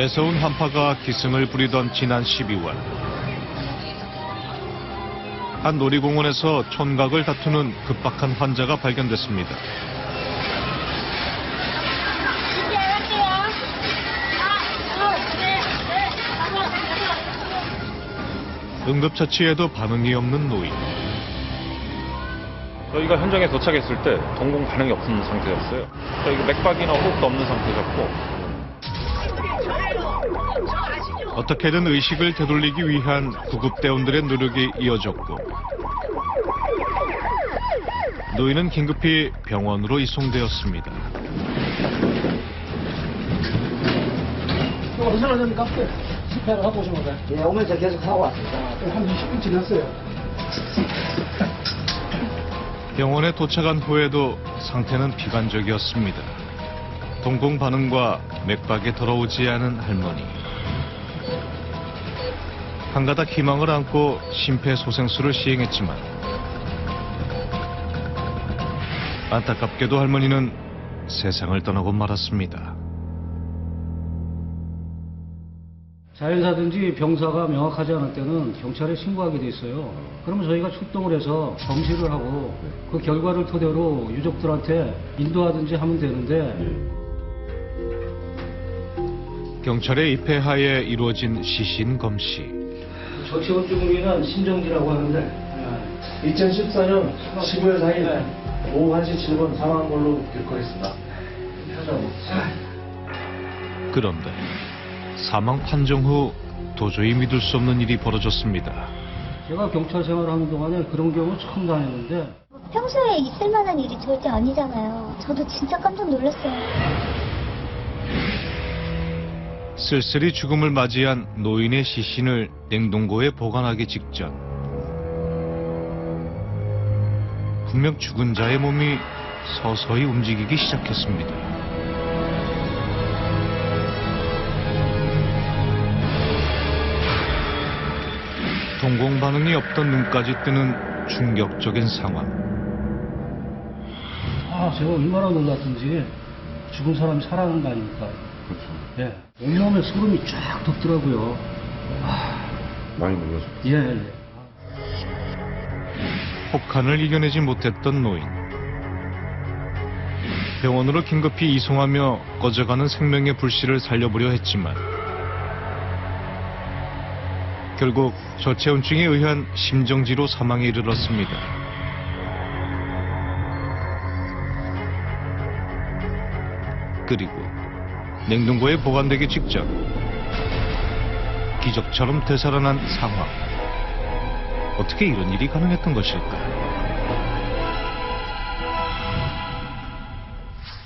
매서운 한파가 기승을 부리던 지난 12월. 한 놀이공원에서 촌각을 다투는 급박한 환자가 발견됐습니다. 응급처치에도 반응이 없는 노인. 저희가 현장에 도착했을 때 동공 반응이 없는 상태였어요. 저희가 맥박이나 호흡도 없는 상태였고. 어떻게든 의식을 되돌리기 위한 구급대원들의 노력이 이어졌고 노인은 긴급히 병원으로 이송되었습니다. 어디서 됩니까? 스페어를 하고 오신 건가요? 예, 오면서 계속 하고 왔습니다. 한 20분 지났어요. 병원에 도착한 후에도 상태는 비관적이었습니다. 동공 반응과 맥박에 돌아오지 않은 할머니. 한가닥 희망을 안고 심폐소생술을 시행했지만 안타깝게도 할머니는 세상을 떠나고 말았습니다. 자연사든지 병사가 명확하지 않을 때는 경찰에 신고하게 돼 있어요. 그러면 저희가 출동을 해서 검시를 하고 그 결과를 토대로 유족들한테 인도하든지 하면 되는데 경찰의 입회하에 이루어진 시신 검시. 저체온증 후에는 심정지라고 하는데 2014년 15일 4일 오후 1시 7분 사망한 걸로 기록하겠습니다. 그런데 사망 판정 후 도저히 믿을 수 없는 일이 벌어졌습니다. 제가 경찰 생활하는 동안에 그런 경우 처음 다녔는데 평소에 있을 만한 일이 절대 아니잖아요. 저도 진짜 깜짝 놀랐어요. 쓸쓸히 죽음을 맞이한 노인의 시신을 냉동고에 보관하기 직전 분명 죽은 자의 몸이 서서히 움직이기 시작했습니다. 동공 반응이 없던 눈까지 뜨는 충격적인 상황. 제가 얼마나 놀랐던지 죽은 사람이 살아나는 거 아닙니까? 그렇죠. 예. 온몸에 소름이 쫙 돋더라고요. 많이 놀라셨어요. 예. 혹한을 이겨내지 못했던 노인. 병원으로 긴급히 이송하며 꺼져가는 생명의 불씨를 살려보려 했지만 결국 저체온증에 의한 심정지로 사망에 이르렀습니다. 그리고 냉동고에 보관되기 직전 기적처럼 되살아난 상황. 어떻게 이런 일이 가능했던 것일까?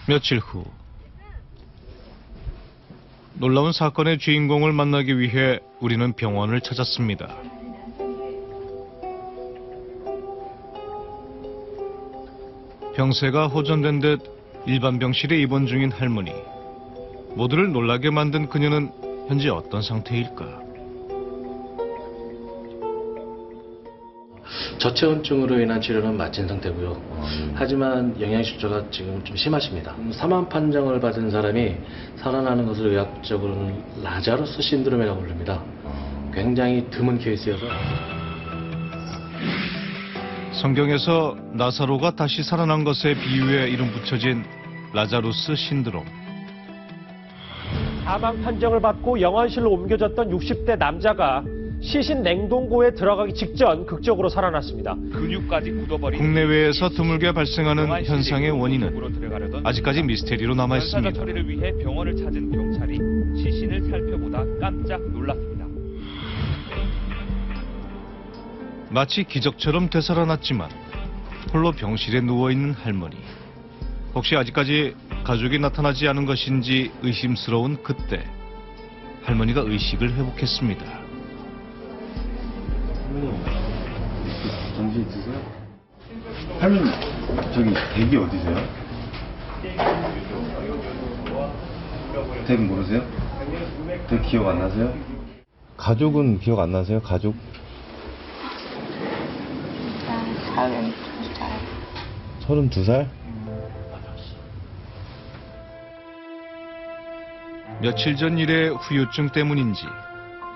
며칠 후 놀라운 사건의 주인공을 만나기 위해 우리는 병원을 찾았습니다. 병세가 호전된 듯 일반 병실에 입원 중인 할머니. 모두를 놀라게 만든 그녀는 현재 어떤 상태일까? 저체온증으로 인한 치료는 마친 상태고요. 하지만 영양실조가 지금 좀 심하십니다. 사망 판정을 받은 사람이 살아나는 것을 의학적으로는 라자루스 신드롬이라고 부릅니다. 굉장히 드문 케이스여서. 성경에서 나사로가 다시 살아난 것에 비유해 이름 붙여진 라자루스 신드롬. 사망 판정을 받고 영안실로 옮겨졌던 60대 남자가 시신 냉동고에 들어가기 직전 극적으로 살아났습니다. 근육까지 굳어버린 국내외에서 드물게 발생하는 현상의 원인은 아직까지 미스테리로 남아 있습니다. 변사 처리를 위해 병원을 찾은 경찰이 시신을 살펴보다 깜짝 놀랐습니다. 마치 기적처럼 되살아났지만 홀로 병실에 누워있는 할머니. 혹시 아직까지 가족이 나타나지 않은 것인지 의심스러운 그때 할머니가 의식을 회복했습니다. 정신 있으세요? 할머니, 저기 댁이 어디세요? 댁 모르세요? 댁 기억 안 나세요? 가족은 기억 안 나세요? 가족? 32살. 며칠 전 일의 후유증 때문인지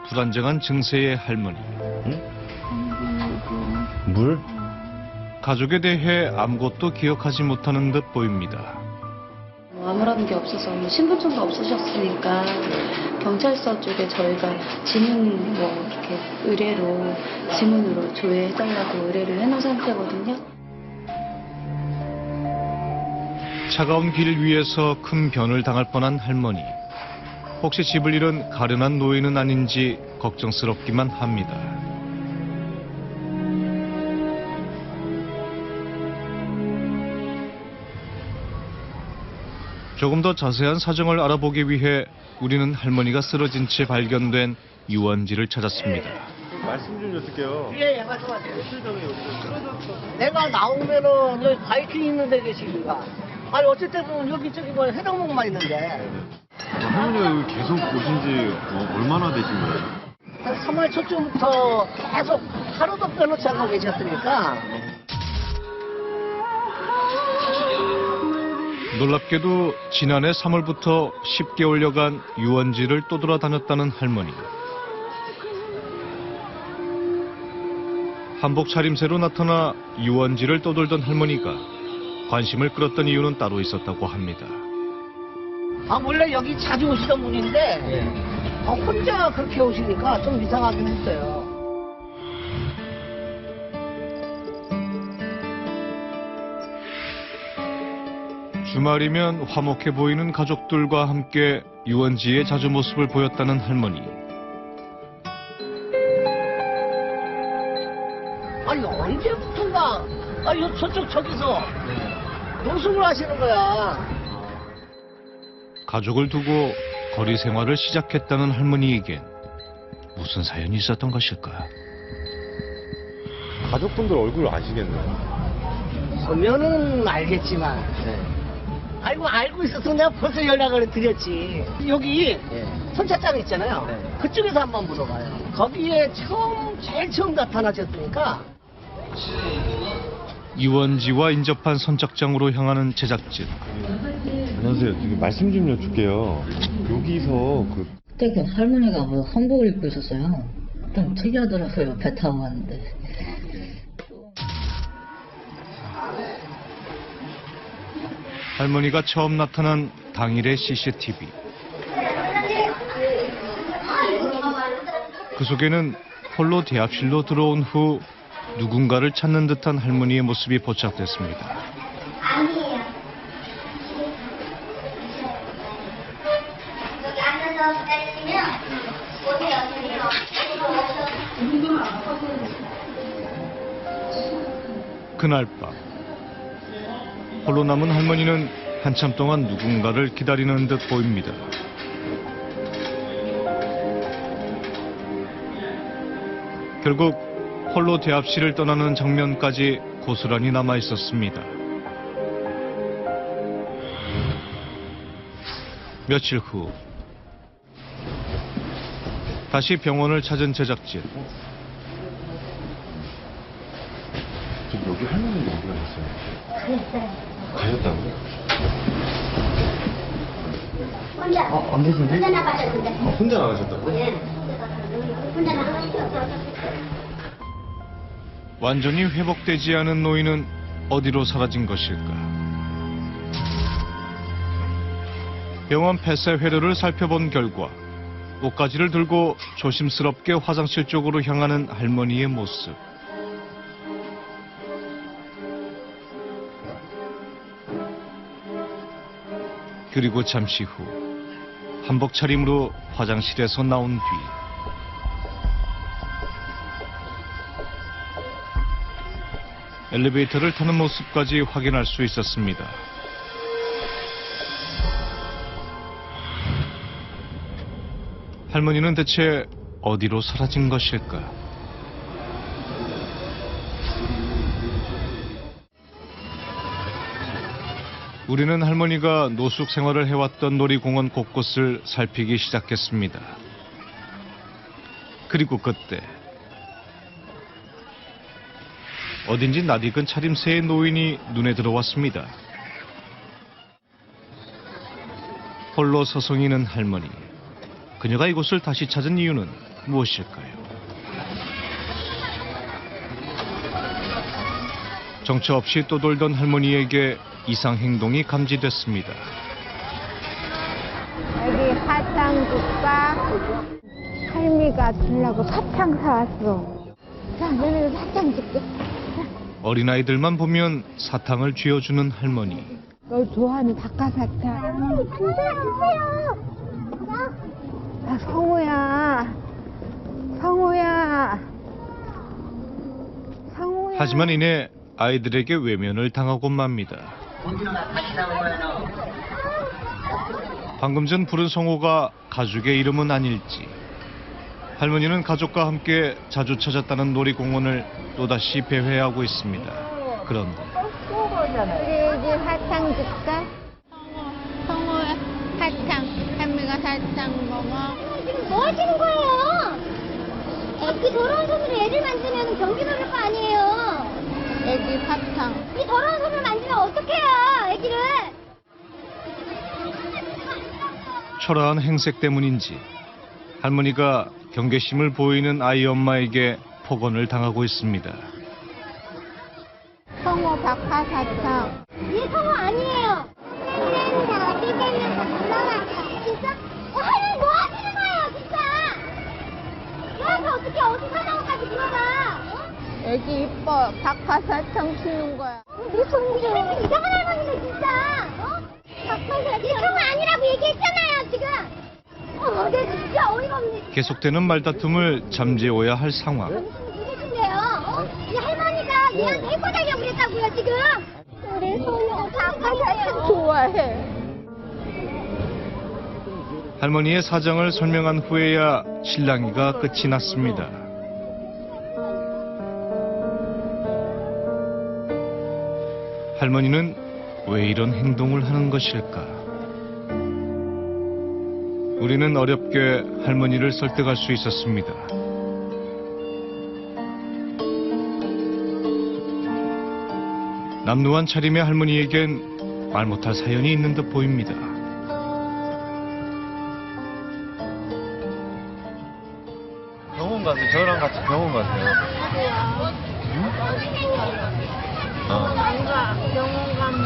불안정한 증세의 할머니. 물? 가족에 대해 아무것도 기억하지 못하는 듯 보입니다. 아무런 게 없어서 신분증도 없으셨으니까 경찰서 쪽에 저희가 지문 이렇게 의뢰로 지문으로 조회해달라고 의뢰를 해놓은 상태거든요. 차가운 길 위에서 큰 변을 당할 뻔한 할머니. 혹시 집을 잃은 가련한 노인은 아닌지 걱정스럽기만 합니다. 조금 더 자세한 사정을 알아보기 위해 우리는 할머니가 쓰러진 채 발견된 유원지를 찾았습니다. 말씀 좀 여쭐게요. 예, 말씀하세요. 내가 나오면은 여기 바이킹 있는 데 계시니까. 아니, 어쨌든 보면 여기저기 뭐 해당목만 있는데. 할머니가 여기 계속 오신 지 얼마나 되신 거예요? 한 3월 초쯤부터 계속 하루도 빼놓지 않고 계셨으니까. 놀랍게도 지난해 3월부터 10개월여간 유원지를 떠돌아다녔다는 할머니. 한복 차림새로 나타나 유원지를 떠돌던 할머니가 관심을 끌었던 이유는 따로 있었다고 합니다. 아, 원래 여기 자주 오시던 분인데, 혼자 그렇게 오시니까 좀 이상하긴 했어요. 주말이면 화목해 보이는 가족들과 함께 유원지에 자주 모습을 보였다는 할머니. 아니, 언제부턴가, 저기서 노숙을 하시는 거야. 가족을 두고 거리 생활을 시작했다는 할머니에겐 무슨 사연이 있었던 것일까? 가족분들 얼굴 아시겠나요? 보면은 알겠지만. 아이고, 알고 있어서 내가 벌써 연락을 드렸지. 여기 선착장 있잖아요. 그쪽에서 한번 물어봐요. 거기에 제일 처음 나타나셨으니까. 유원지와 인접한 선착장으로 향하는 제작진. 안녕하세요. 저기 말씀 좀 여쭐게요. 여기서 그때 그 할머니가 뭐 한복을 입고 있었어요. 좀 특이하더라고요. 배 타고 갔는데. 할머니가 처음 나타난 당일의 CCTV. 그 속에는 홀로 대합실로 들어온 후 누군가를 찾는 듯한 할머니의 모습이 포착됐습니다. 아니에요. 여기 앉아서 기다리시면 오세요. 그날 밤 홀로 남은 할머니는 한참 동안 누군가를 기다리는 듯 보입니다. 결국 홀로 대합실을 떠나는 장면까지 고스란히 남아 있었습니다. 며칠 후 다시 병원을 찾은 제작진. 지금 여기 할머니가 어디 가셨어요? 가셨다고요? 혼자. 안 계신데? 혼자 나가셨는데. 혼자 나가셨다고요? 네. 혼자 나가셨어요. 완전히 회복되지 않은 노인은 어디로 사라진 것일까? 병원 폐쇄 회로를 살펴본 결과 옷가지를 들고 조심스럽게 화장실 쪽으로 향하는 할머니의 모습. 그리고 잠시 후 한복 차림으로 화장실에서 나온 뒤 엘리베이터를 타는 모습까지 확인할 수 있었습니다. 할머니는 대체 어디로 사라진 것일까? 우리는 할머니가 노숙 생활을 해왔던 놀이공원 곳곳을 살피기 시작했습니다. 그리고 그때 어딘지 낯익은 차림새의 노인이 눈에 들어왔습니다. 홀로 서성이는 할머니. 그녀가 이곳을 다시 찾은 이유는 무엇일까요? 정처 없이 떠돌던 할머니에게 이상 행동이 감지됐습니다. 여기 사탕 줄까? 할미가 주려고 사탕 사왔어. 자, 너네도 사탕 줄게. 어린아이들만 보면 사탕을 쥐어주는 할머니. 너 좋아하는 박하사탕. 주세요. 아, 성우야. 성우야. 성우야. 하지만 이내 아이들에게 외면을 당하고 맙니다. 방금 전 부른 성호가 가족의 이름은 아닐지. 할머니는 가족과 함께 자주 찾았다는 놀이공원을 또다시 배회하고 있습니다. 그런데 우리 집 사탕 줄까? 성우야, 사탕. 할미가 사탕 먹어. 지금 뭐 하시는 거예요? 이 더러운 손으로 애를 만지면 경비 걸릴 거 아니에요. 애기 사탕. 이 더러운 손을 만지면 어떡해요, 애기를. 초라한 행색 때문인지 할머니가 경계심을 보이는 아이 엄마에게 폭언을 당하고 있습니다. 성우 박하사탕. 얘 성우 아니에요. 진짜? 할머니 뭐 하시는 거예요, 진짜? 여기서 어떻게 어디 사장까지 물어봐? 애기 이뻐. 박하사탕 주는 거야. 우리 성우 이상한 할머니네 진짜. 박하사탕. 얘 성우 아니라고 얘기했잖아요, 지금. 내 진짜 어이가 없네. 계속되는 말다툼을 잠재워야 할 상황. 누구신데요? 이 할머니가 얘한테 해코달려고 그랬다고요, 지금. 우리 소녀 박하사탕 좋아해. 할머니의 사정을 설명한 후에야 실랑이가 끝이 났습니다. 할머니는 왜 이런 행동을 하는 것일까? 우리는 어렵게 할머니를 설득할 수 있었습니다. 남루한 차림의 할머니에겐 말 못할 사연이 있는 듯 보입니다. 병원 가세요. 저랑 같이 병원 가세요. 안 가. 병원 가면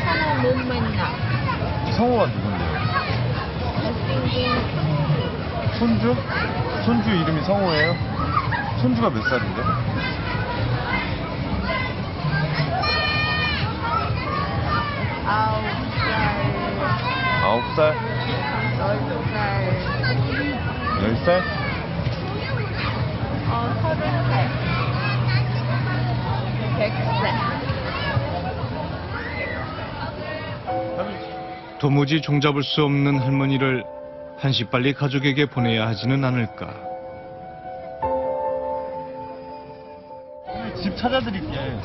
성우 못 만나. 이 성우가 누군데요? 못생긴 손주? 손주 이름이 성우예요? 손주가 몇 살인데? 아홉 살, 9살? 12살, 10살? 30살, 100살. 도무지 종잡을 수 없는 할머니를 한시빨리 가족에게 보내야 하지는 않을까. 집 찾아드릴게. 네?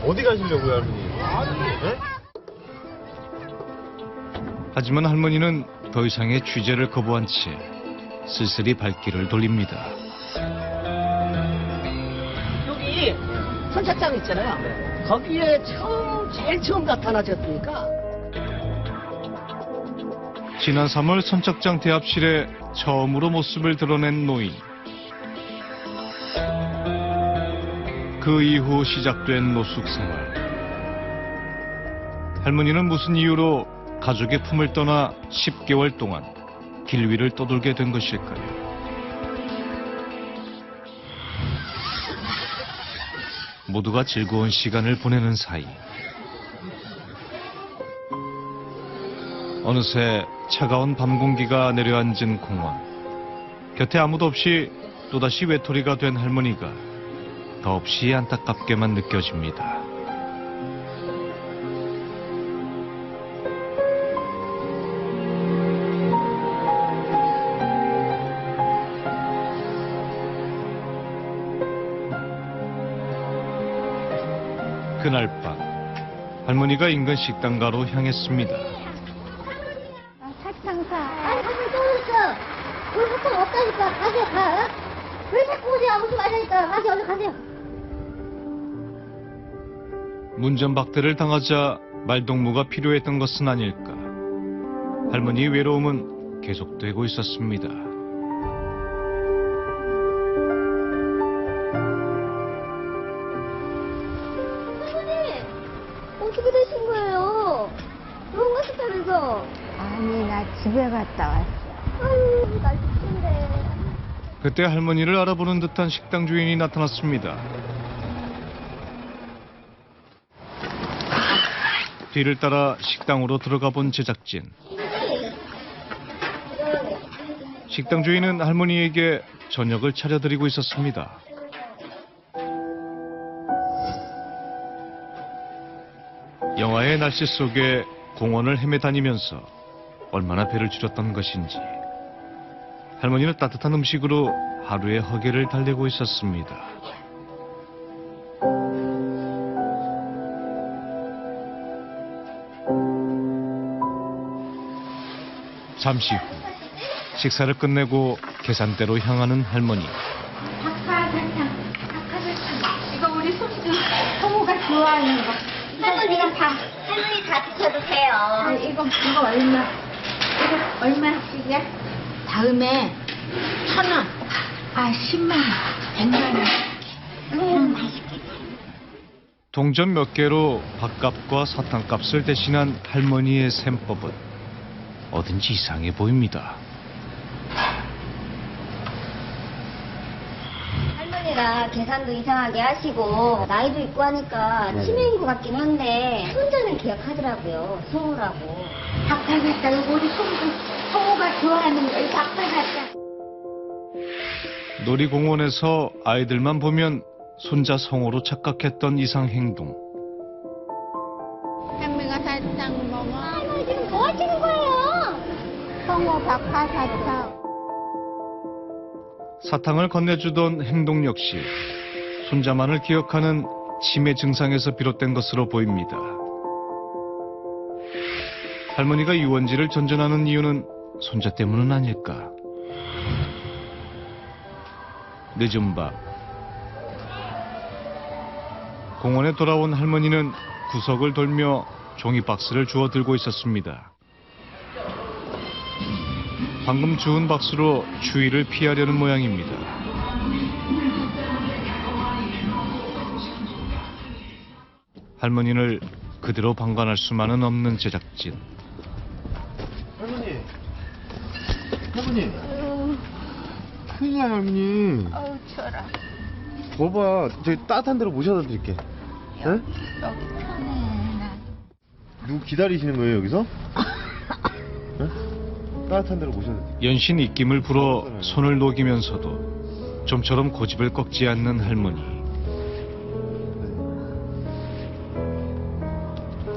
어디 가시려고요, 할머니? 네? 하지만 할머니는 더 이상의 취재를 거부한 채 쓸쓸히 발길을 돌립니다. 여기 선착장 있잖아요. 거기에 제일 처음 나타나셨으니까. 지난 3월 선착장 대합실에 처음으로 모습을 드러낸 노인. 그 이후 시작된 노숙 생활. 할머니는 무슨 이유로 가족의 품을 떠나 10개월 동안 길 위를 떠돌게 된 것일까요? 모두가 즐거운 시간을 보내는 사이 어느새 차가운 밤 공기가 내려앉은 공원. 곁에 아무도 없이 또다시 외톨이가 된 할머니가 더없이 안타깝게만 느껴집니다. 그날 밤 할머니가 인근 식당가로 향했습니다. 사탕 사. 아니, 가슴이 떨어졌어. 우리 사탕 없다니까. 가세요, 가. 왜 자꾸 오세요? 오지 말라니까. 가세요, 얼른 가세요. 문전박대를 당하자 말동무가 필요했던 것은 아닐까. 할머니의 외로움은 계속되고 있었습니다. 할머니, 어떻게 되신 거예요? 병원 가셨다면서? 아니, 나 집에 갔다 왔어. 아유, 날 죽겠네. 그때 할머니를 알아보는 듯한 식당 주인이 나타났습니다. 뒤를 따라 식당으로 들어가 본 제작진. 식당 주인은 할머니에게 저녁을 차려드리고 있었습니다. 영화의 날씨 속에 공원을 헤매다니면서 얼마나 배를 줄였던 것인지 할머니는 따뜻한 음식으로 하루의 허기를 달래고 있었습니다. 잠시 후 식사를 끝내고 계산대로 향하는 할머니. 닭가사탕. 이거 우리 손주 성우가 좋아하는 거. 할머니가 할머니 다 드셔도 돼요. 이거 얼마? 이거 얼마씩이야? 다음에 1,000원. 10만 원. 100만 원. 맛있겠다. 동전 몇 개로 밥값과 사탕값을 대신한 할머니의 셈법은 어딘지 이상해 보입니다. 할머니가 계산도 이상하게 하시고 나이도 있고 하니까 치매인 것 같긴 한데 손자는 기억하더라고요. 성우라고. 닭가슴살 이거 우리 손주 성우가 좋아하는 거. 이 닭가슴살. 놀이공원에서 아이들만 보면 손자 성우로 착각했던 이상 행동. 할머니가 사탕 먹어. 할머니 지금 뭐 하시는 거예요? 성우 박하사탕. 사탕을 건네주던 행동 역시 손자만을 기억하는 치매 증상에서 비롯된 것으로 보입니다. 할머니가 유원지를 전전하는 이유는 손자 때문은 아닐까. 늦은 밤 공원에 돌아온 할머니는 구석을 돌며 종이박스를 주워 들고 있었습니다. 방금 주운 박스로 추위를 피하려는 모양입니다. 할머니를 그대로 방관할 수만은 없는 제작진. 할머니. 큰일 나요, 할머니. 어우, 추워라. 봐봐, 저기 따뜻한 데로 모셔다 드릴게. 네? 여기 편해, 나. 누구 기다리시는 거예요, 여기서? 네? 따뜻한 데로 모셔다 드릴게요. 연신 입김을 불어 손을 녹이면서도 좀처럼 고집을 꺾지 않는 할머니.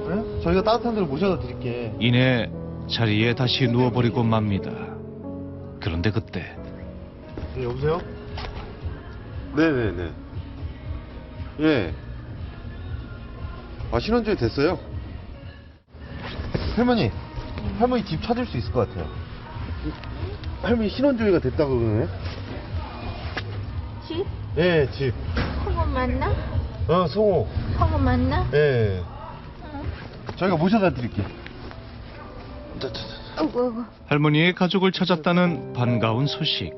네? 저희가 따뜻한 데로 모셔다 드릴게. 이내 자리에 다시 누워버리고 맙니다. 그런데 그때 네, 여보세요? 네네네. 예. 신혼조회 됐어요. 할머니 집 찾을 수 있을 것 같아요. 할머니 신혼조회가 됐다고 그러네. 집? 예, 집. 성우 맞나? 성호. 성우 맞나? 예. 저희가 모셔다 드릴게요. 어구. 할머니의 가족을 찾았다는 반가운 소식.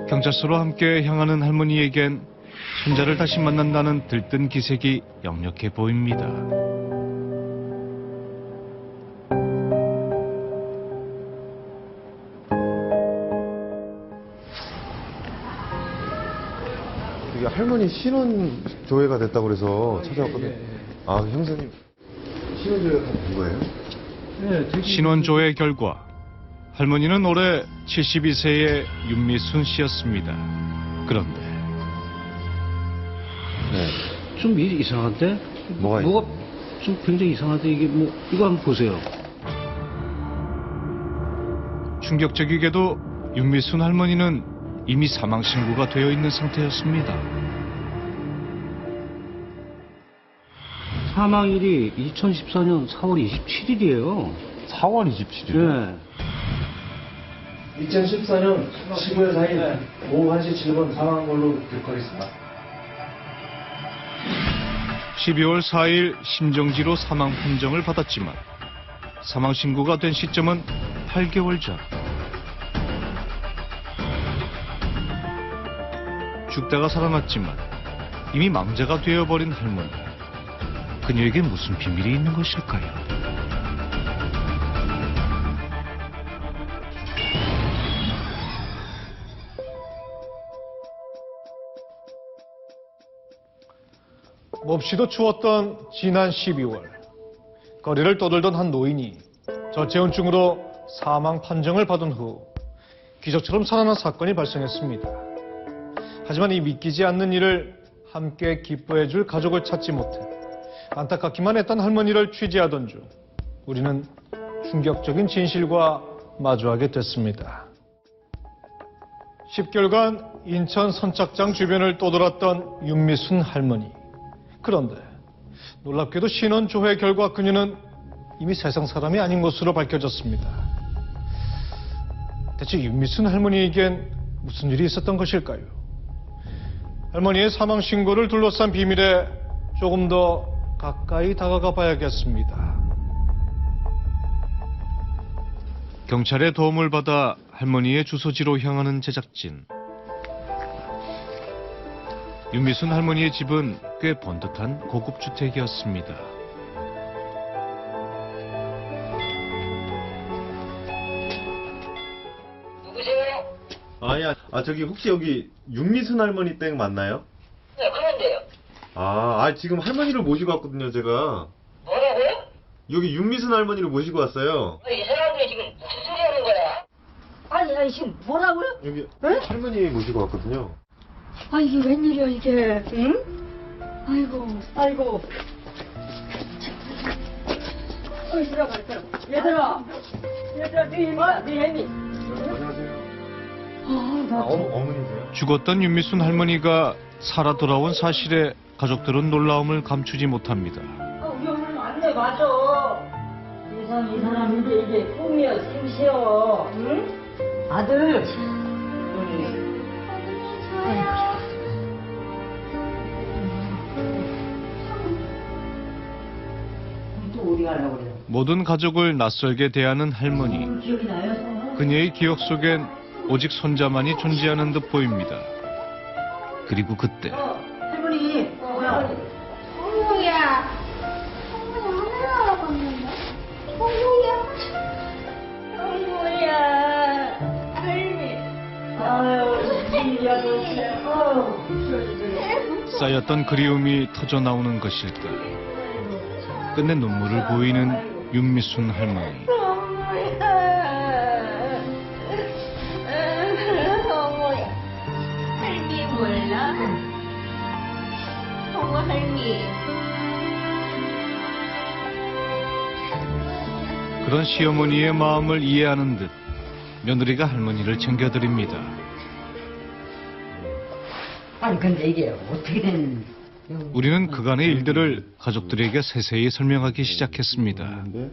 경찰서로 함께 향하는 할머니에겐 손자를 다시 만난다는 들뜬 기색이 역력해 보입니다. 이게 할머니 신혼조회가 됐다고 그래서 찾아왔거든요. 아, 형사님 신혼조회가 된 거예요? 네, 신원조회 결과 할머니는 올해 72세의 윤미순 씨였습니다. 그런데 좀 이상한데? 뭐가 좀 굉장히 이상한데 이게 뭐 이거 한번 보세요. 충격적이게도 윤미순 할머니는 이미 사망 신고가 되어 있는 상태였습니다. 사망일이 2014년 4월 27일이에요. 4월 27일? 네. 2014년 15일 4일 오후 1시 7분 사망한 걸로 기록하겠습니다. 12월 4일 심정지로 사망 판정을 받았지만 사망 신고가 된 시점은 8개월 전. 죽다가 살아났지만 이미 망자가 되어버린 할머니. 그녀에게 무슨 비밀이 있는 것일까요? 몹시도 추웠던 지난 12월 거리를 떠돌던 한 노인이 저체온증으로 사망 판정을 받은 후 기적처럼 살아난 사건이 발생했습니다. 하지만 이 믿기지 않는 일을 함께 기뻐해 줄 가족을 찾지 못해 안타깝기만 했던 할머니를 취재하던 중 우리는 충격적인 진실과 마주하게 됐습니다. 10개월간 인천 선착장 주변을 떠돌았던 윤미순 할머니. 그런데 놀랍게도 신원 조회 결과 그녀는 이미 세상 사람이 아닌 것으로 밝혀졌습니다. 대체 윤미순 할머니에겐 무슨 일이 있었던 것일까요? 할머니의 사망 신고를 둘러싼 비밀에 조금 더 가까이 다가가 봐야겠습니다. 경찰의 도움을 받아 할머니의 주소지로 향하는 제작진. 윤미순 할머니의 집은 꽤 번듯한 고급 주택이었습니다. 누구세요? 저기 혹시 여기 윤미순 할머니 댁 맞나요? 네, 그런데요. 지금 할머니를 모시고 왔거든요, 제가. 뭐라고요? 여기 윤미순 할머니를 모시고 왔어요. 이 사람들이 지금 무슨 소리 하는 거야? 아니, 지금 뭐라고요? 여기 응? 할머니 모시고 왔거든요. 아, 이게 웬일이야, 이게, 응? 아이고. 어이, 들어가. 얘들아, 네 이마, 네 애미. 안녕하세요. 나 어머니세요? 죽었던 윤미순 할머니가 살아 돌아온 사실에 가족들은 놀라움을 감추지 못합니다. 우리 어머니 맞네, 맞아. 세상 이 사람인데 이게 꿈이야, 생시여, 응? 아들. 또 어디 가려고 그래? 모든 가족을 낯설게 대하는 할머니. 기억이 나요? 그녀의 기억 속엔 오직 손자만이 존재하는 듯 보입니다. 그리고 그때 할머니, 뭐야? 어머야. 어머야, 하늘나라 갔는데? 어머야. 어머야, 할미. 아유, 진이야, 쌓였던 그리움이 터져 나오는 것일까. 끝내 눈물을 보이는 윤미순 할머니. 어머야. 할미 몰라? 어머, 할미. 그런 시어머니의 마음을 이해하는 듯 며느리가 할머니를 챙겨드립니다. 아니, 근데 이게 어떻게 된... 우리는 그간의 일들을 가족들에게 세세히 설명하기 시작했습니다. 근데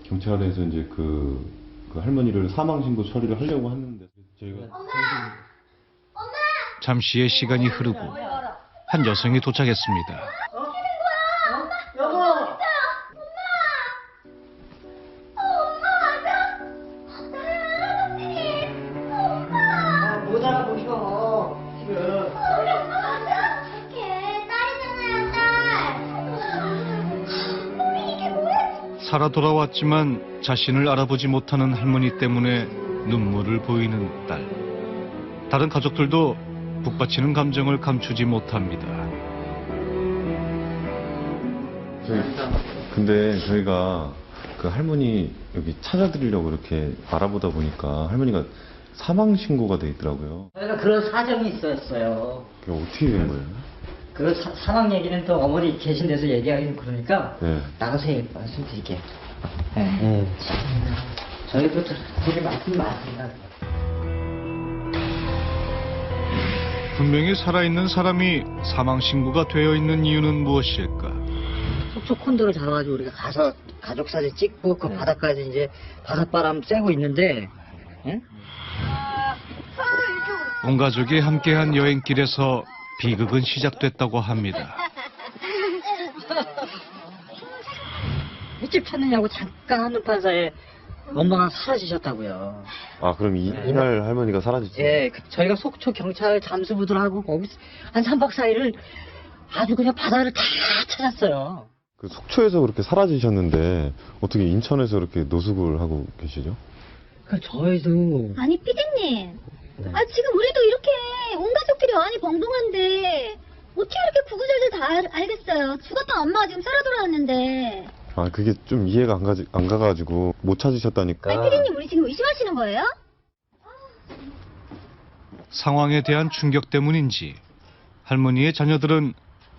경찰에서 이제 그 할머니를 사망 신고 처리를 하려고 하는데 저희가 잠시의 시간이 흐르고 한 여성이 도착했습니다. 여보! 못 알아보셔, 지금. 살아 돌아왔지만 자신을 알아보지 못하는 할머니 때문에 눈물을 보이는 딸. 다른 가족들도 북받치는 감정을 감추지 못합니다. 근데 저희가 그 할머니 여기 찾아드리려고 이렇게 알아보다 보니까 할머니가 사망 신고가 돼 있더라고요. 저희가 그런 사정이 있었어요. 그게 어떻게 된 거예요? 그 사망 얘기는 또 어머니 계신 데서 얘기하기는 그러니까 네. 나가서 말씀드릴게요. 네. 저희도 되게 말씀이 많습니다. 분명히 살아있는 사람이 사망 신고가 되어 있는 이유는 무엇일까? 속초 콘도를 잡아가지고 우리가 가서 가족 사진 찍고 그 바닷가에서 이제 바닷바람 쐬고 있는데, 응? 온 가족이 함께한 여행길에서 비극은 시작됐다고 합니다. 횟집 찾느냐고 잠깐 한눈판 사이에 엄마가 사라지셨다고요. 아, 그럼 이날 할머니가 사라지죠? 예, 저희가 속초 경찰 잠수부들하고 거기 한 3박 4일을 아주 그냥 바다를 다 찾았어요. 그 속초에서 그렇게 사라지셨는데 어떻게 인천에서 이렇게 노숙을 하고 계시죠? 저희도 아니 피디님, 네. 아 지금 우리도 이렇게 온 가족들이 많이 벙벙한데 어떻게 이렇게 구구절절 다 알겠어요? 죽었던 엄마가 지금 살아 돌아왔는데. 아, 그게 좀 이해가 안 가가지고 못 찾으셨다니까. 아니 피디님, 우리 지금 의심하시는 거예요? 상황에 대한 충격 때문인지 할머니의 자녀들은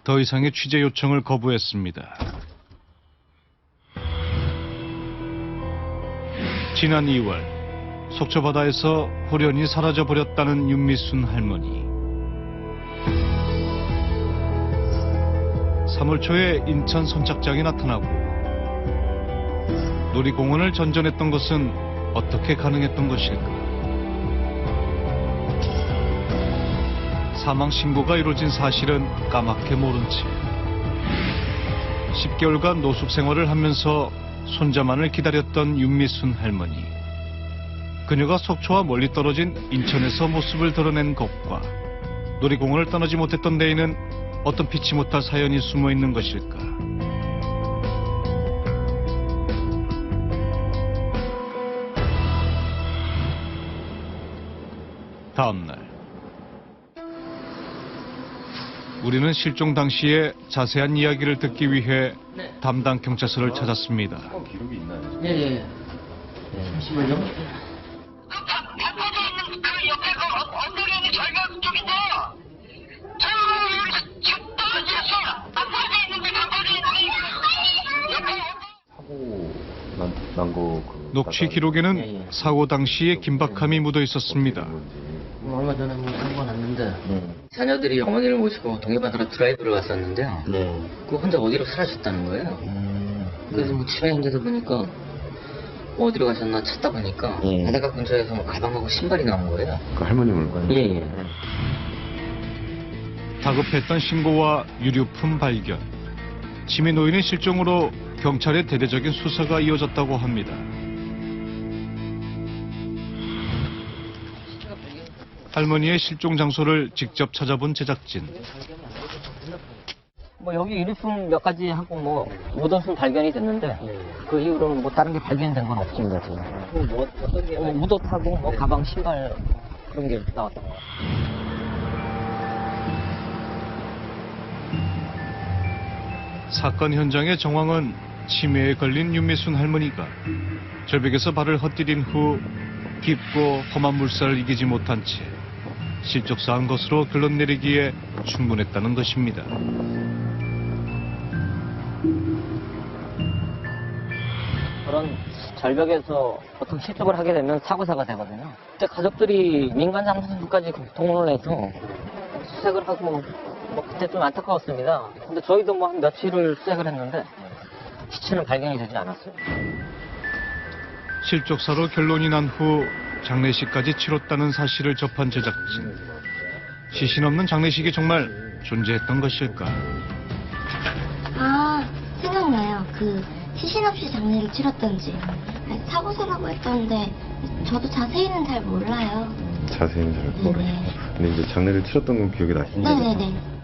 더 이상의 취재 요청을 거부했습니다. 지난 2월 속초 바다에서 홀연히 사라져버렸다는 윤미순 할머니. 3월 초에 인천 선착장이 나타나고 놀이공원을 전전했던 것은 어떻게 가능했던 것일까? 사망 신고가 이루어진 사실은 까맣게 모른 채 10개월간 노숙 생활을 하면서 손자만을 기다렸던 윤미순 할머니. 그녀가 속초와 멀리 떨어진 인천에서 모습을 드러낸 것과 놀이공원을 떠나지 못했던 데에는 어떤 피치 못할 사연이 숨어 있는 것일까? 다음 날 우리는 실종 당시의 자세한 이야기를 듣기 위해 담당 경찰서를 찾았습니다. 기록이 있나요? 예. 잠시만요. 녹취 기록에는 사고 당시의 긴박함이 묻어 있었습니다. 얼마 전에 사고가 났는데 자녀들이 어머니를 모시고 동해바다로 드라이브를 왔었는데요. 그 혼자 어디로 사라졌다는 거예요. 그래서 집에 앉아서 보니까 어디로 가셨나 찾다 보니까 바닷가 근처에서 가방하고 신발이 나온 거예요. 그 할머니 물건이? 예. 다급했던 신고와 유류품 발견. 치매 노인의 실종으로 경찰의 대대적인 수사가 이어졌다고 합니다. 할머니의 실종 장소를 직접 찾아본 제작진. 여기 유니폼 몇 가지 하고 묻어서 발견이 됐는데 그 이후로는 다른 게 발견된 건 없습니다. 지금. 묻어타고 가방, 신발 그런 게 나왔던 거 같아요. 사건 현장의 정황은 치매에 걸린 윤미순 할머니가 절벽에서 발을 헛디딘 후 깊고 험한 물살을 이기지 못한 채 실족사한 것으로 결론 내리기에 충분했다는 것입니다. 그런 절벽에서 보통 실족을 하게 되면 사고사가 되거든요. 그때 가족들이 민간 장사들까지 동원을 해서 수색을 하고 그때 좀 안타까웠습니다. 근데 저희도 한 며칠을 수색을 했는데 시체는 발견이 되지 않았어요. 실족사로 결론이 난 후 장례식까지 치렀다는 사실을 접한 제작진. 시신 없는 장례식이 정말 존재했던 것일까? 아, 생각나요. 시신 없이 장례를 치렀던지. 사고사라고 했던데 저도 자세히는 잘 몰라요. 자세히는 잘 모르겠어요. 근데 이제 장례를 치렀던 건 기억이 나시죠? 네네네.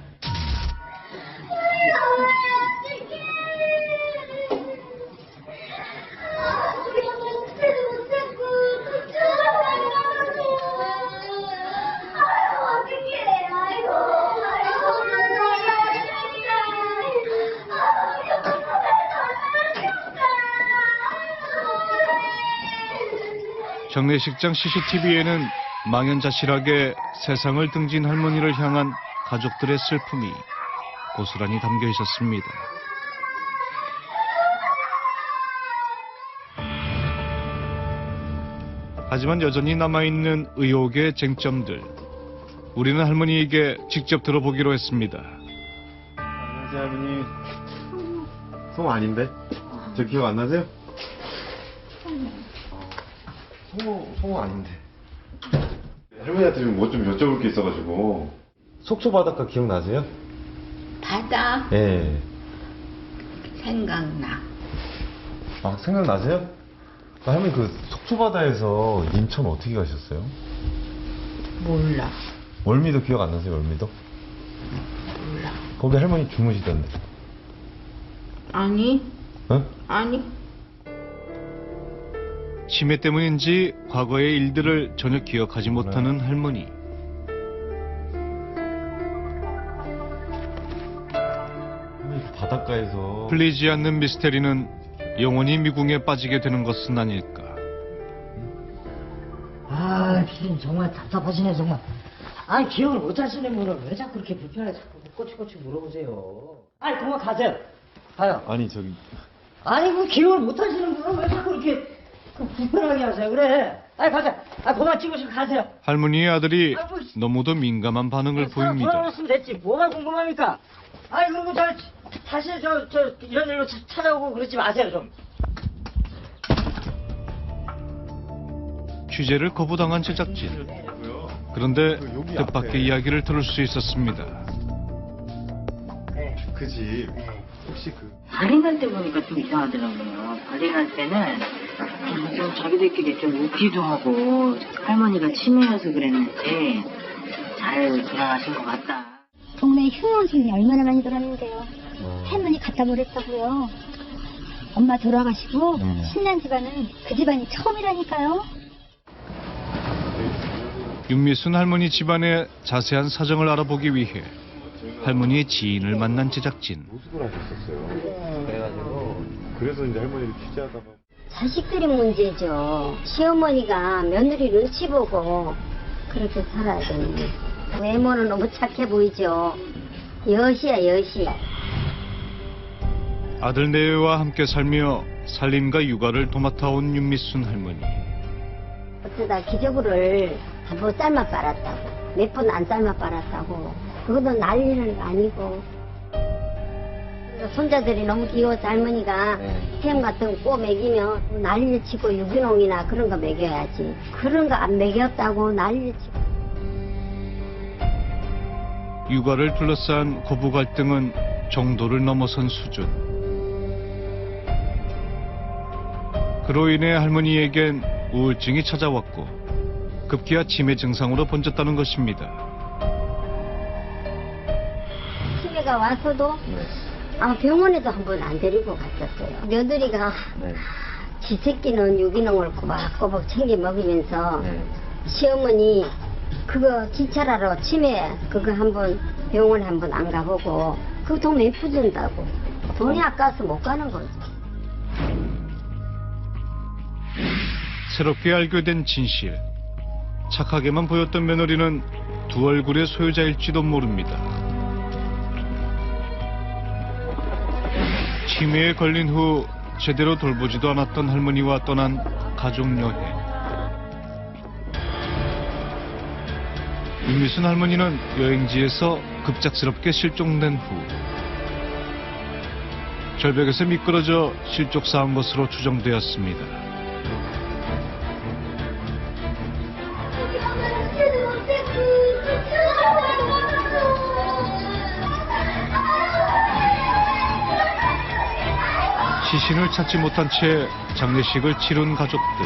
장례식장 CCTV에는 망연자실하게 세상을 등진 할머니를 향한 가족들의 슬픔이 고스란히 담겨 있었습니다. 하지만 여전히 남아있는 의혹의 쟁점들. 우리는 할머니에게 직접 들어보기로 했습니다. 안녕하세요, 할머니. 송 아닌데? 저 기억 안 나세요? 송호 아닌데. 할머니한테 뭐 좀 여쭤볼 게 있어가지고. 속초 바닷가 기억나세요? 바다 예. 생각나. 아, 생각나세요? 할머니 그 속초바다에서 인천 어떻게 가셨어요? 몰라. 월미도 기억 안 나세요? 월미도? 몰라. 거기 할머니 주무시던데. 아니. 어? 아니. 치매 때문인지 과거의 일들을 전혀 기억하지 못하는 할머니. 바닷가에서 풀리지 않는 미스테리는 영원히 미궁에 빠지게 되는 것은 아닐까. 아, 피디님 정말 답답하시네 정말. 아니 기억을 못 하시는 분을 왜 자꾸 그렇게 불편하게 자꾸 꼬치꼬치 물어보세요. 아니 그만 가세요. 가요. 아니 저기 아니 그 기억을 못 하시는 분을 왜 자꾸 이렇게 불편하게 하세요. 그래. 아니 가세요. 아 그만 찍으시고 가세요. 할머니의 아들이 너무도 민감한 반응을 보입니다. 돌아왔으면 됐지. 뭐가 궁금합니까? 아니 그리고 다시 이런 일로 찾아오고 그러지 마세요 좀. 취재를 거부당한 제작진. 그런데 뜻밖의 이야기를 들을 수 있었습니다. 그 집 혹시 그 발행할 때 보니까 좀 이상하더라고요. 발행할 때는 좀 자기들끼리 좀 웃기도 하고 할머니가 치매여서 그랬는지 잘 돌아가신 것 같다. 동네에 흉년승이 얼마나 많이 돌았는데요. 할머니 갖다 버렸다고요. 엄마 돌아가시고 신난 집안은 그 집안이 처음이라니까요. 윤미순 할머니 집안의 자세한 사정을 알아보기 위해 할머니의 지인을 만난 제작진. 모습을 하셨었어요. 그래서 이제 할머니를 취재하다가 자식들이 문제죠. 시어머니가 며느리 눈치 보고 그렇게 살아야 되는데 외모는 너무 착해 보이죠. 여시야 여시. 아들 내외와 함께 살며 살림과 육아를 도맡아온 윤미순 할머니. 어쩌다 기저귀를 한번 삶아 빨았다고, 몇 번 안 삶아 빨았다고. 그것도 난리는 아니고. 손자들이 너무 귀여워서 할머니가 햄 같은 거 먹이면 난리를 치고 유기농이나 그런 거 먹여야지. 그런 거 안 먹였다고 난리를 치고. 육아를 둘러싼 고부 갈등은 정도를 넘어선 수준. 그로 인해 할머니에겐 우울증이 찾아왔고 급기야 치매 증상으로 번졌다는 것입니다. 치매가 와서도 병원에도 한 번 안 데리고 갔었어요. 며느리가 지 새끼는 유기농을 꼬박꼬박 챙겨 먹으면서 시어머니 그거 기차라로 치매 그거 한번 병원에 한 번 안 가보고 그 돈 왜 푸준다고. 돈이 아까워서 못 가는 거지. 새롭게 알게 된 진실. 착하게만 보였던 며느리는 두 얼굴의 소유자일지도 모릅니다. 치매에 걸린 후 제대로 돌보지도 않았던 할머니와 떠난 가족여행. 윤미순 할머니는 여행지에서 급작스럽게 실종된 후 절벽에서 미끄러져 실족사한 것으로 추정되었습니다. 시신을 찾지 못한 채 장례식을 치른 가족들.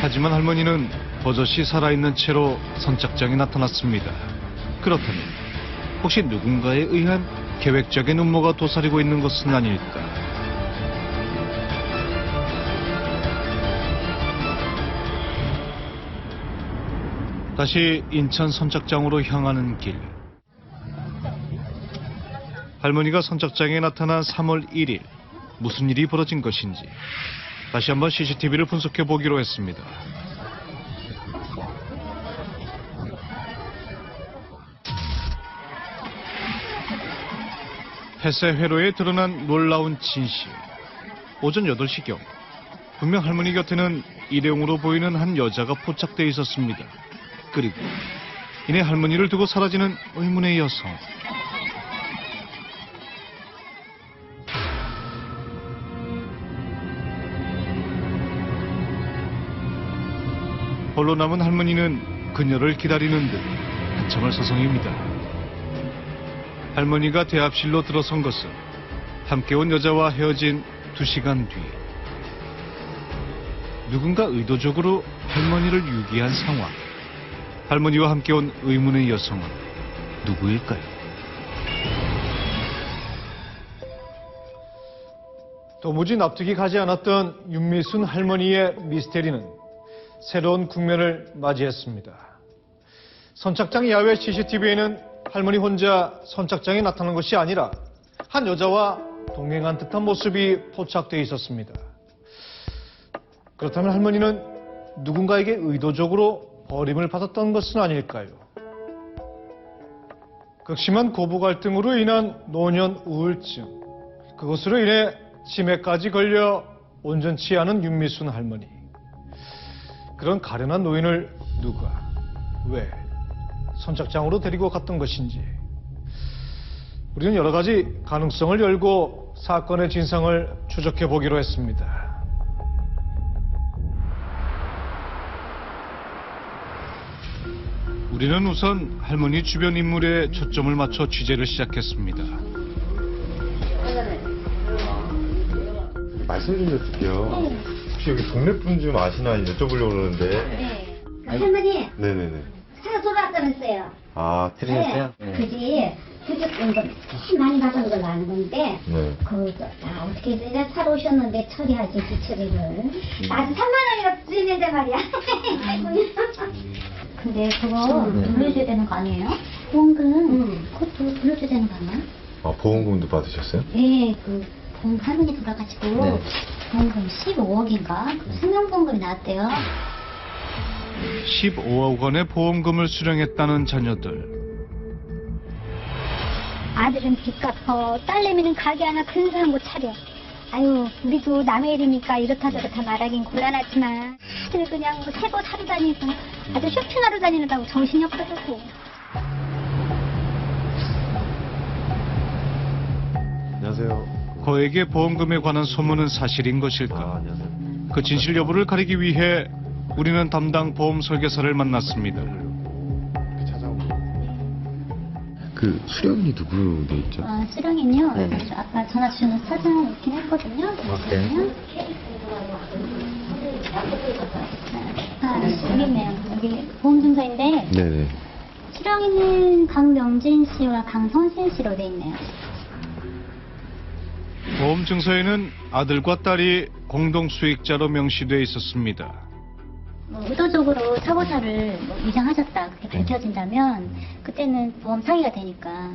하지만 할머니는 버젓이 살아있는 채로 선착장에 나타났습니다. 그렇다면 혹시 누군가에 의한 계획적인 음모가 도사리고 있는 것은 아닐까? 다시 인천 선착장으로 향하는 길. 할머니가 선착장에 나타난 3월 1일 무슨 일이 벌어진 것인지 다시 한번 CCTV를 분석해 보기로 했습니다. 폐쇄 회로에 드러난 놀라운 진실. 오전 8시경 분명 할머니 곁에는 일회용으로 보이는 한 여자가 포착되어 있었습니다. 그리고 이내 할머니를 두고 사라지는 의문의 여성. 홀로 남은 할머니는 그녀를 기다리는 듯 한참을 서성입니다. 할머니가 대합실로 들어선 것은 함께 온 여자와 헤어진 2시간 뒤. 누군가 의도적으로 할머니를 유기한 상황. 할머니와 함께 온 의문의 여성은 누구일까요? 도무지 납득이 가지 않았던 윤미순 할머니의 미스테리는 새로운 국면을 맞이했습니다. 선착장 야외 CCTV에는 할머니 혼자 선착장에 나타난 것이 아니라 한 여자와 동행한 듯한 모습이 포착되어 있었습니다. 그렇다면 할머니는 누군가에게 의도적으로 버림을 받았던 것은 아닐까요? 극심한 고부 갈등으로 인한 노년 우울증, 그것으로 인해 치매까지 걸려 온전치 않은 윤미순 할머니. 그런 가련한 노인을 누가, 왜 선착장으로 데리고 갔던 것인지 우리는 여러 가지 가능성을 열고 사건의 진상을 추적해 보기로 했습니다. 우리는 우선 할머니 주변 인물에 초점을 맞춰 취재를 시작했습니다. 말씀 좀 여쭐게요. 혹시 여기 동네 분 좀 아시나 여쭤보려고 그러는데. 네. 할머니. 네네네. 차가 돌아왔다면서요. 아, 들으셨어요? 네. 그지. 휴직금 제일 많이 받은 걸로 아는 건데. 네. 어떻게 내가 사러 오셨는데 처리하지, 그 처리를. 나도 3만 원이나 드리는데 말이야. 근데 그거 돌려줘야 되는 거 아니에요? 보험금 그것도 돌려줘야 되는 거 아니야? 아, 보험금도 받으셨어요? 네, 보험 할머니 돌아가지고 보험금 15억인가? 생명보험금이 나왔대요. 15억 원의 보험금을 수령했다는 자녀들. 아들은 빚 갚어, 딸내미는 가게 하나 근사한 곳 차려. 아유, 우리도 남의 일이니까 이렇다 저렇다 말하긴 곤란하지만 아들 그냥 새곳 하러 다니고 아주 쇼핑하러 다니느라고 정신이 없어졌고. 안녕하세요. 거액의 보험금에 관한 소문은 사실인 것일까? 그 진실 여부를 가리기 위해 우리는 담당 보험 설계사를 만났습니다. 그 수령이 누구 돼 있죠? 수령이요? 아까 전화 주셔서 찾아놓긴 했거든요. 여기 있네요. 여기 보험증서인데 네네. 수령이는 강명진 씨와 강선신 씨로 돼 있네요. 보험 증서에는 아들과 딸이 공동 수익자로 명시되어 있었습니다. 의도적으로 사고사를 위장하셨다 그렇게 밝혀진다면 그때는 보험 사기가 되니까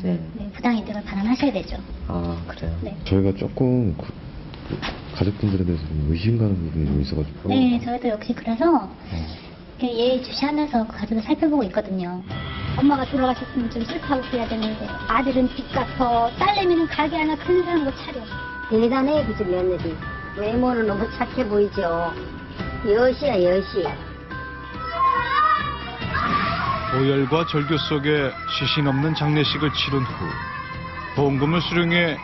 부당이득을 반환하셔야 되죠. 아, 그래요? 네. 저희가 조금 가족분들에 대해서 좀 의심가는 부분이 좀 있어가지고. 네, 저희도 역시 그래서 이렇게 예의주시하면서 가족을 살펴보고 있거든요. 엄마가 돌아가셨으면 좀 슬퍼하고 그래야 되는데 아들은 빚 갚어, 딸내미는 가게 하나 근사한 곳 차려. 대단해, 그치, 며느리. 외모는 너무 착해 보이죠. 여시야, 여시. 오열과 절규 속에 시신 없는 장례식을 치른 후 보험금을 수령해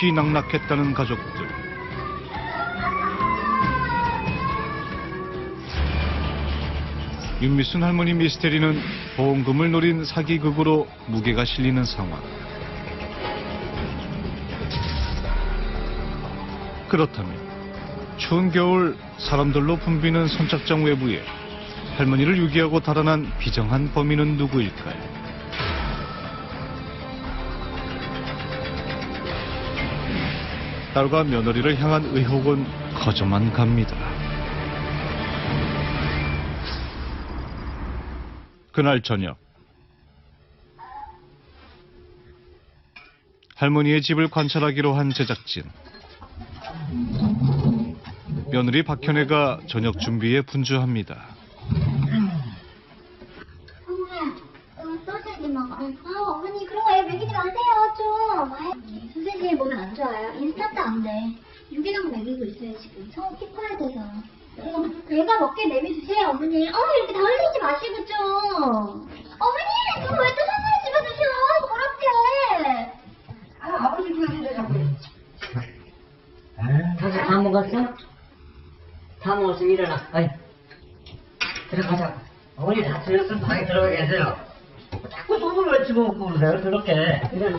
희희낙낙했다는 가족들. 윤미순 할머니 미스테리는 보험금을 노린 사기극으로 무게가 실리는 상황. 그렇다면 추운 겨울 사람들로 붐비는 선착장 외부에 할머니를 유기하고 달아난 비정한 범인은 누구일까요? 딸과 며느리를 향한 의혹은 커져만 갑니다. 그날 저녁 할머니의 집을 관찰하기로 한 제작진. 며느리 박현애가 저녁 준비에 분주합니다. 소세지 먹어. 어머니 그런 거 먹이지 마세요 좀. 소세지에 몸에 안 좋아요. 인스턴트 안 돼. 유기농 먹이고 있어요 지금. 속 피 커야 돼서. 애가 먹게 내비두세요 어머니. 이렇게 다 흘리지 마시고 좀. 어머니 그거 왜 또 손으로 집어드셔? 더럽게. 아버지 그러는데 자꾸. 다 먹었어? 다 먹었으면 일어나. 아니, 들어가자. 어머니 다 틀렸으면 방에 들어가 계세요. 자꾸 손을 왜 집어먹고 그러세요, 그렇게. 일어나.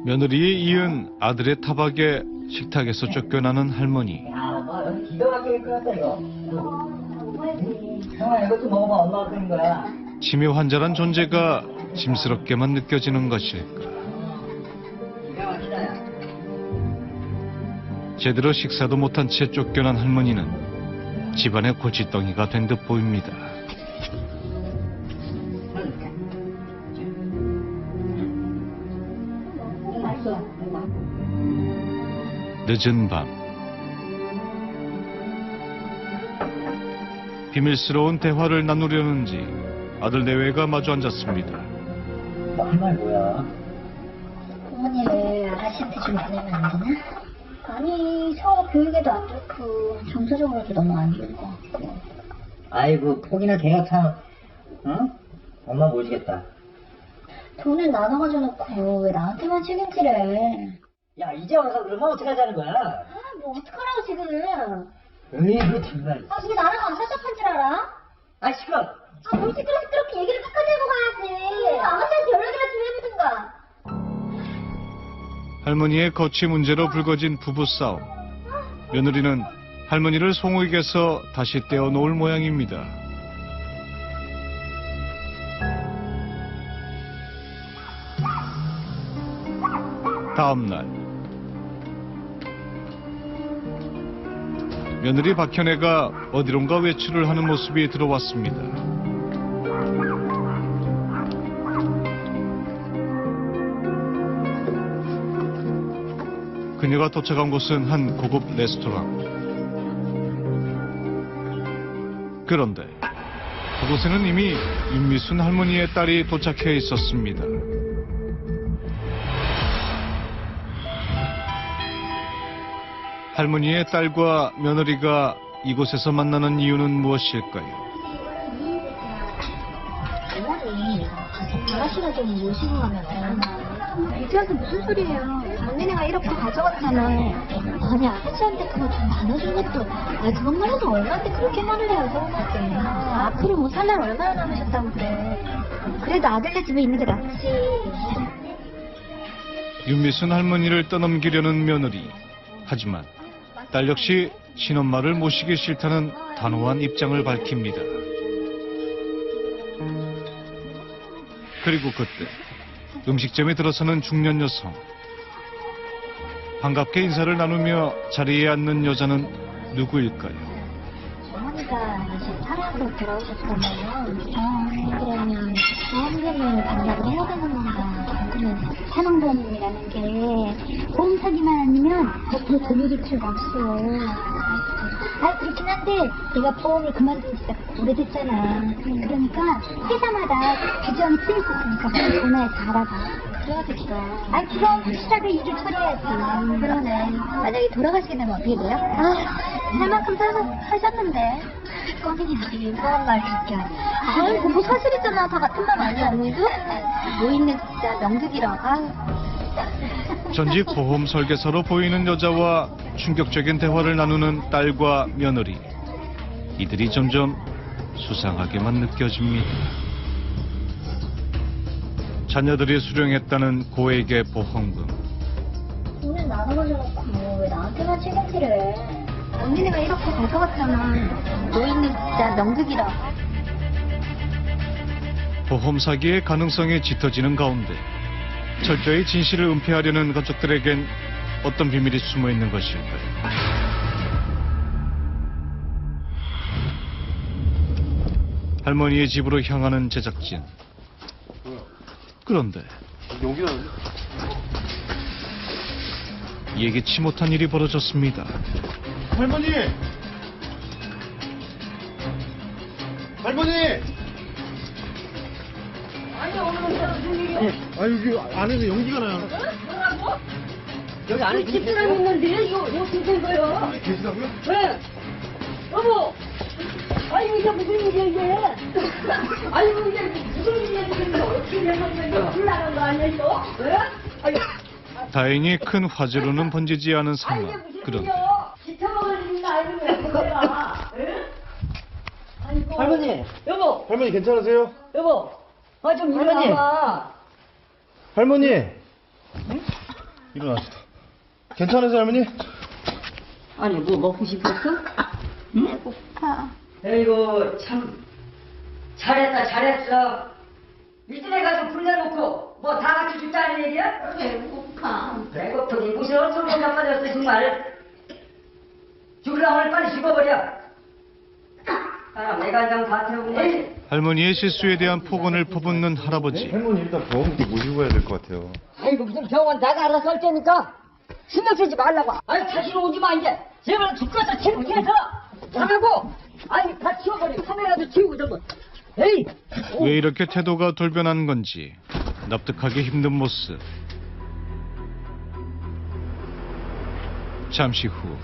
며느리에 이은 아들의 타박에 식탁에서 쫓겨나는 할머니. 기가 막히게 끓였다 이거. 형아 이것도 먹어봐. 엄마가 끓인 거야. 치매 환자란 존재가 짐스럽게만 느껴지는 것일까. 제대로 식사도 못한 채 쫓겨난 할머니는 집안의 골칫덩이가 된 듯 보입니다. 늦은 밤 비밀스러운 대화를 나누려는지 아들 내외가 마주 앉았습니다. 할 말 뭐야? 부모님을 아저씨한테 좀 보내면 안 되나? 아니, 서로 교육에도 안 좋고 정서적으로도 너무 안 좋은 것 같고. 아이고 폭이나 걔가 참, 응? 엄마 모시겠다. 돈을 나눠 가져놓고 왜 나한테만 책임지래? 야 이제 와서 그러면 어떡하자는 거야? 뭐 어떡하라고 지금? 으이구 정말. 지금 나랑 안 살짝한 줄 알아? 아 시끄러. 뭘 시끄럽게 얘기를 끝까지 하고 가야지. 아가씨한테 연락이나 좀 해보든가. 할머니의 거취 문제로 불거진 부부싸움. 며느리는 할머니를 송옥에서 다시 떼어놓을 모양입니다. 다음 날 며느리 박현애가 어디론가 외출을 하는 모습이 들어왔습니다. 그녀가 도착한 곳은 한 고급 레스토랑. 그런데 그곳에는 이미 윤미순 할머니의 딸이 도착해 있었습니다. 할머니의 딸과 며느리가 이곳에서 만나는 이유는 무엇일까요? 아가씨가 좀 모시고 가면 이제 와서 무슨 소리예요? 언니네가 이렇게 가져갔잖아. 아니 아가씨한테 그거 좀 나눠준 것도 그것만 해도 얼마인데 그렇게 말을 해요 서운하게. 앞으로 뭐 살 날 얼마나 남으셨다고 그래. 그래도 아들네 집에 있는 게 낫지. 윤미순 할머니를 떠넘기려는 며느리. 하지만 딸 역시 친엄마를 모시기 싫다는 단호한 입장을 밝힙니다. 그리고 그때 음식점에 들어서는 중년 여성. 반갑게 인사를 나누며 자리에 앉는 여자는 누구일까요? 어머니가 이제 살아서 돌아오셨다면 그러면 보험금을 반납을 해야 되는 건가? 그러면 사망보험이라는 게 보험 사기만 아니면 100% 금액이 필요가 없어. 그렇긴 한데 내가 보험을 그만둔 지가 오래됐잖아. 그러니까 회사마다 규정이 틀릴 수 있으니까 그걸 전화해서 알아봐. 그래가지고 그럼 확실하게 일을 처리해야지. 그러네. 만약에 돌아가시게 되면 어떻게 돼요? 할 만큼 하셨는데. 껌이지. 이상한 말 진짜. 그거 뭐 사실이잖아. 다 같은 말 아니야, 언니도? 뭐 있는 진짜 명득이라. 전직 보험 설계사로 보이는 여자와 충격적인 대화를 나누는 딸과 며느리. 이들이 점점 수상하게만 느껴집니다. 자녀들이 수령했다는 고액의 보험금. 돈을 나눠가져놓고 왜 나한테만 책임지래? 언니네가 이렇게 가져갔잖아. 너 있는 진짜 명득이라. 보험 사기의 가능성이 짙어지는 가운데 철저히 진실을 은폐하려는 가족들에겐 어떤 비밀이 숨어 있는 것일까요? 할머니의 집으로 향하는 제작진. 그런데 여기다 예기치 못한 일이 벌어졌습니다. 할머니! 할머니! 아니 오늘 무슨 일이야? 여기 안에서 연기가 나요. 뭐라고? 여기 안에 집사람 있는데 이거 무슨 거요? 계시다고요? 왜? 여보! 아니 이게 무슨 일이야 이게? 아니 이게 무슨 일이야 지금 어떻게 내가 이거 불나는 거 아니야 이거? 왜? 아니 다행히 큰 화재로는 번지지 않은 상황. 그런데 지쳐먹을 일이나 아니면 내가 할머니! 여보! 할머니 괜찮으세요? 여보! 좀 일어나봐. 할머니! 일어나시다. 괜찮으세요, 할머니? 아니 뭐 먹고 싶었어? 배고파. 에이구 참 잘했어. 이쯤에 가서 불내놓고 뭐 다 같이 죽자는 얘기야? 배고파. 배고프니 무슨 얼굴로 나빠졌어 정말. 죽으라면 빨리 죽어버려. 사람 내간장 다 태우고 말이야. 할머니의 실수에 대한 폭언을 퍼붓는 할아버지. 할머니 일단 병원부터 모시고 가야 될 것 같아요. 아이고 무슨 병원 내가 알아서 할 테니까 신경 쓰지 말라고. 아니 다시 오지 마 이제. 제발 죽어서 창피해서 가라고. 아니 다 치워버려. 카메라도 치우고 저거. 에이. 왜 이렇게 태도가 돌변한 건지 납득하기 힘든 모습. 잠시 후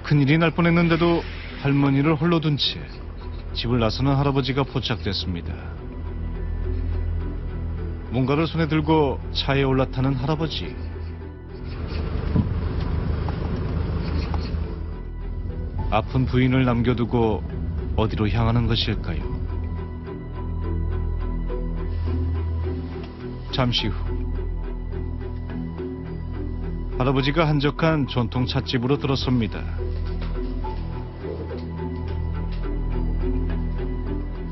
큰일이 날 뻔했는데도 할머니를 홀로 둔 채 집을 나서는 할아버지가 포착됐습니다. 뭔가를 손에 들고 차에 올라타는 할아버지. 아픈 부인을 남겨두고 어디로 향하는 것일까요? 잠시 후 할아버지가 한적한 전통 찻집으로 들어섭니다.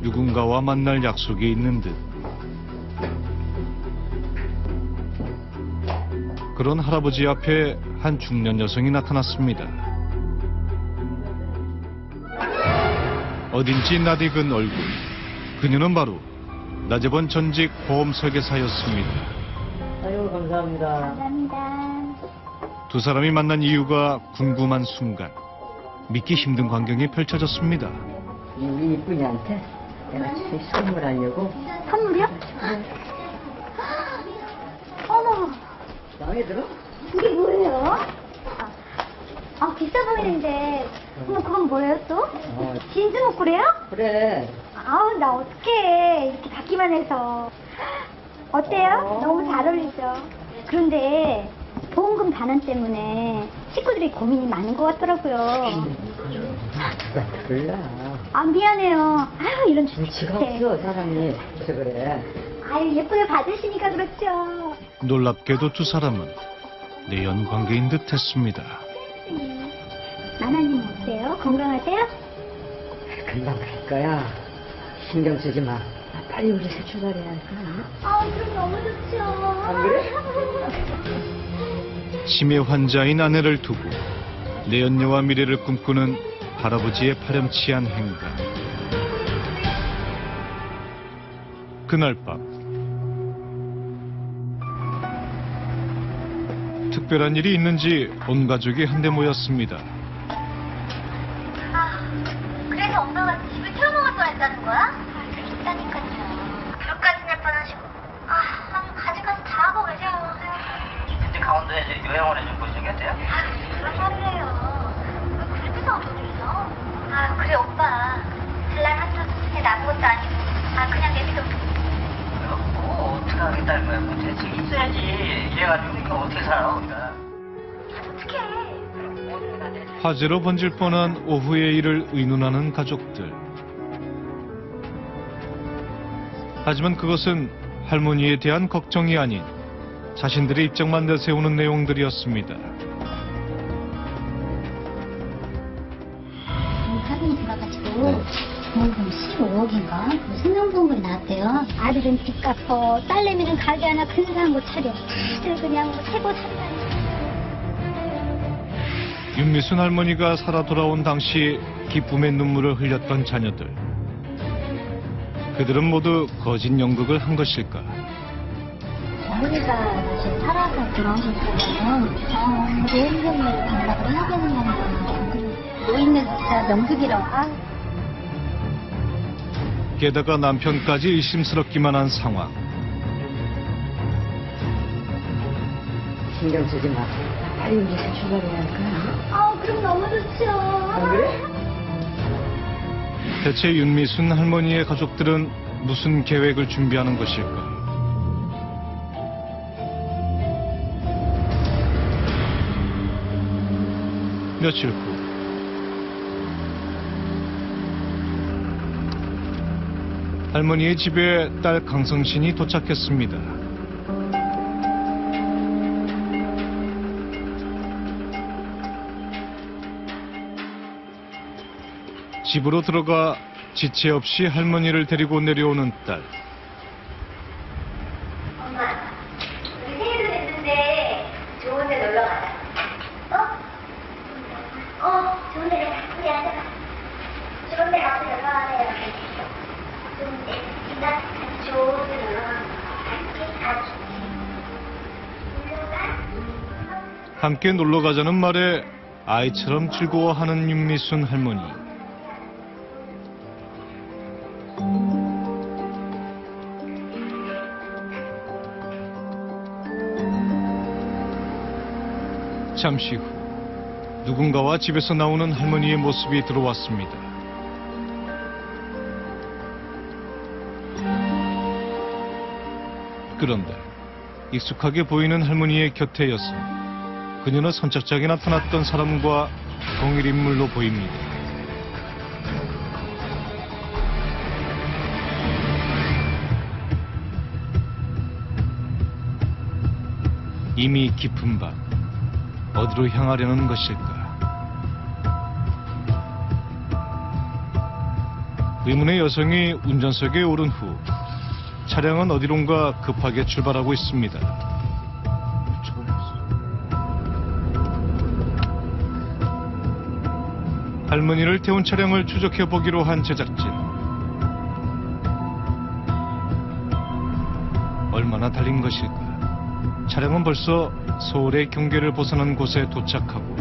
누군가와 만날 약속이 있는 듯. 그런 할아버지 앞에 한 중년 여성이 나타났습니다. 어딘지 낯익은 얼굴. 그녀는 바로 나재번 전직 보험 설계사였습니다. 아유, 감사합니다. 감사합니다. 두 사람이 만난 이유가 궁금한 순간 믿기 힘든 광경이 펼쳐졌습니다. 우리 이쁜이한테 내가 선물하려고. 선물이요? 어머, 마음에 들어? 이게 뭐예요? 비싸 보이는데. 어머, 그건 뭐예요 또? 진주 목걸이요? 그래. 아우, 나 어떡해. 이렇게 받기만 해서. 어때요? 너무 잘 어울리죠? 그런데 보험금 반환 때문에 식구들이 고민이 많은 것 같더라고요. 몰라. 미안해요. 아유, 이런 눈치가 없어, 사람이. 그래서 그래. 아유, 예쁘게 받으시니까 그렇죠. 놀랍게도 두 사람은 내연 관계인 듯 했습니다. 나나님 어때요? 건강하세요? 금방 갈 거야. 신경 쓰지 마. 빨리 우리 새 출발해야 할까? 그럼 너무 좋죠. 안 그래? 치매 환자인 아내를 두고 내연녀와 미래를 꿈꾸는 할아버지의 파렴치한 행각. 그날 밤 특별한 일이 있는지 온 가족이 한데 모였습니다. 그래서 엄마가 집을 태워먹을 뻔했다는 거야? 그랬다니까요. 불까지 낼 뻔하시고. 가지고 가서 다 먹으세요. 근데 강원도에 요양원에 좀 보시겠대요? 그런 소리예요. 그렇게 없어져 있어. 그래 오빠. 들날 한수도 그렇게 나쁜 것도 아니고. 그냥 내비둬. 뭐 어떻게 하겠다는 거야? 뭐 대책이 있어야지. 이래가지고 이거 어떻게 살아 우리가? 화재로 번질 뻔한 오후의 일을 의논하는 가족들. 하지만 그것은 할머니에 대한 걱정이 아닌 자신들의 입장만 내세우는 내용들이었습니다. 사돈이 돌아가지고 보험금 15억인가? 생명보험금이 나왔대요. 아들은 집 갚어, 딸내미는 가게 하나 근사한 거 차려. 다들 그냥 새고 산다. 윤미순 할머니가 살아 돌아온 당시 기쁨의 눈물을 흘렸던 자녀들. 그들은 모두 거짓 연극을 한 것일까? 어머니가 다시 살아서 돌아오셨다면 노인정을 반납을 해야 되는 건데 노인네 진짜 명숙이라. 게다가 남편까지 의심스럽기만 한 상황. 신경 쓰지 마. 빨리 우리 새 출발해야 할까? 그럼 너무 좋죠. 안 그래? 대체 윤미순 할머니의 가족들은 무슨 계획을 준비하는 것일까? 며칠 후 할머니의 집에 딸 강성신이 도착했습니다. 집으로 들어가 지체 없이 할머니를 데리고 내려오는 딸. 엄마, 우리 생일도 됐는데 좋은 데 놀러 가자. 좋은 데 가자. 우리 앉아가. 좋은 데 가서 놀러 가자. 좋은 데. 나 좋은 데 놀러 가자. 같이. 함께 놀러 가자는 말에 아이처럼 즐거워하는 윤미순 할머니. 잠시 후 누군가와 집에서 나오는 할머니의 모습이 들어왔습니다. 그런데 익숙하게 보이는 할머니의 곁에 여성. 그녀는 선착장에 나타났던 사람과 동일 인물로 보입니다. 이미 깊은 밤, 어디로 향하려는 것일까? 의문의 여성이 운전석에 오른 후 차량은 어디론가 급하게 출발하고 있습니다. 할머니를 태운 차량을 추적해 보기로 한 제작진. 얼마나 달린 것일까? 차량은 벌써 서울의 경계를 벗어난 곳에 도착하고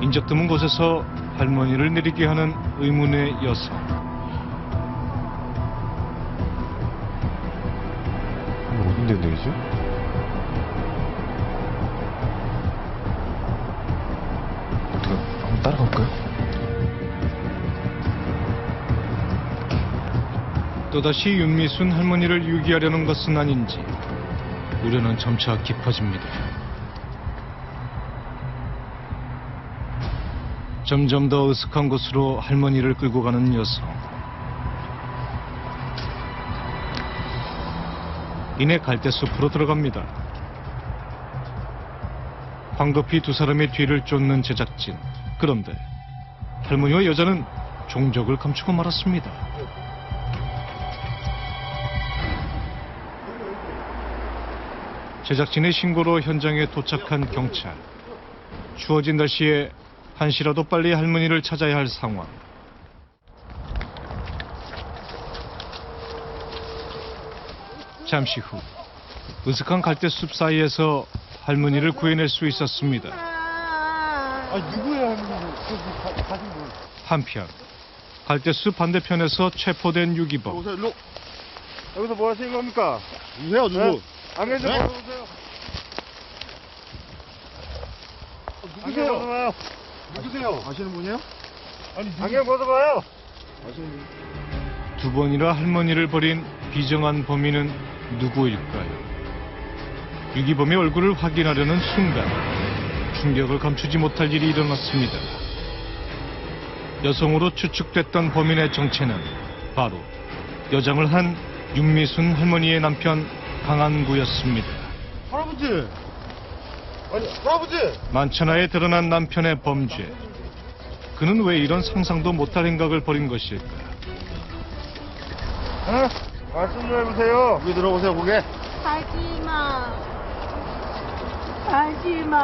인적 드문 곳에서 할머니를 내리게 하는 의문의 여성. 어딘데 내리지? 한번 따라갈까요? 또다시 윤미순 할머니를 유기하려는 것은 아닌지 우려는 점차 깊어집니다. 점점 더 으슥한 곳으로 할머니를 끌고 가는 여성. 이내 갈대숲으로 들어갑니다. 황급히 두 사람의 뒤를 쫓는 제작진. 그런데 할머니와 여자는 종적을 감추고 말았습니다. 제작진의 신고로 현장에 도착한 경찰. 추워진 날씨에 한시라도 빨리 할머니를 찾아야 할 상황. 잠시 후 으슥한 갈대숲 사이에서 할머니를 구해낼 수 있었습니다. 누구야, 할머니? 가진 분. 한편 갈대숲 반대편에서 체포된 유기범. 오세요, 일로. 여기서 뭐 하시는 겁니까? 누구세요, 누구? 네? 안경 좀 벗어보세요. 누구세요? 벗어봐요. 누구세요? 아시는 분이에요? 아니, 안경 벗어봐요. 아시는 분. 두 번이나 할머니를 버린 비정한 범인은 누구일까요? 유기범의 얼굴을 확인하려는 순간 충격을 감추지 못할 일이 일어났습니다. 여성으로 추측됐던 범인의 정체는 바로 여장을 한 윤미순 할머니의 남편 강한구였습니다. 할아버지! 아니, 할아버지! 만천하에 드러난 남편의 범죄. 그는 왜 이런 상상도 못할 행각을 벌인 것일까? 말씀 좀 해보세요. 여기 들어보세요, 고개. 하지마. 하지마.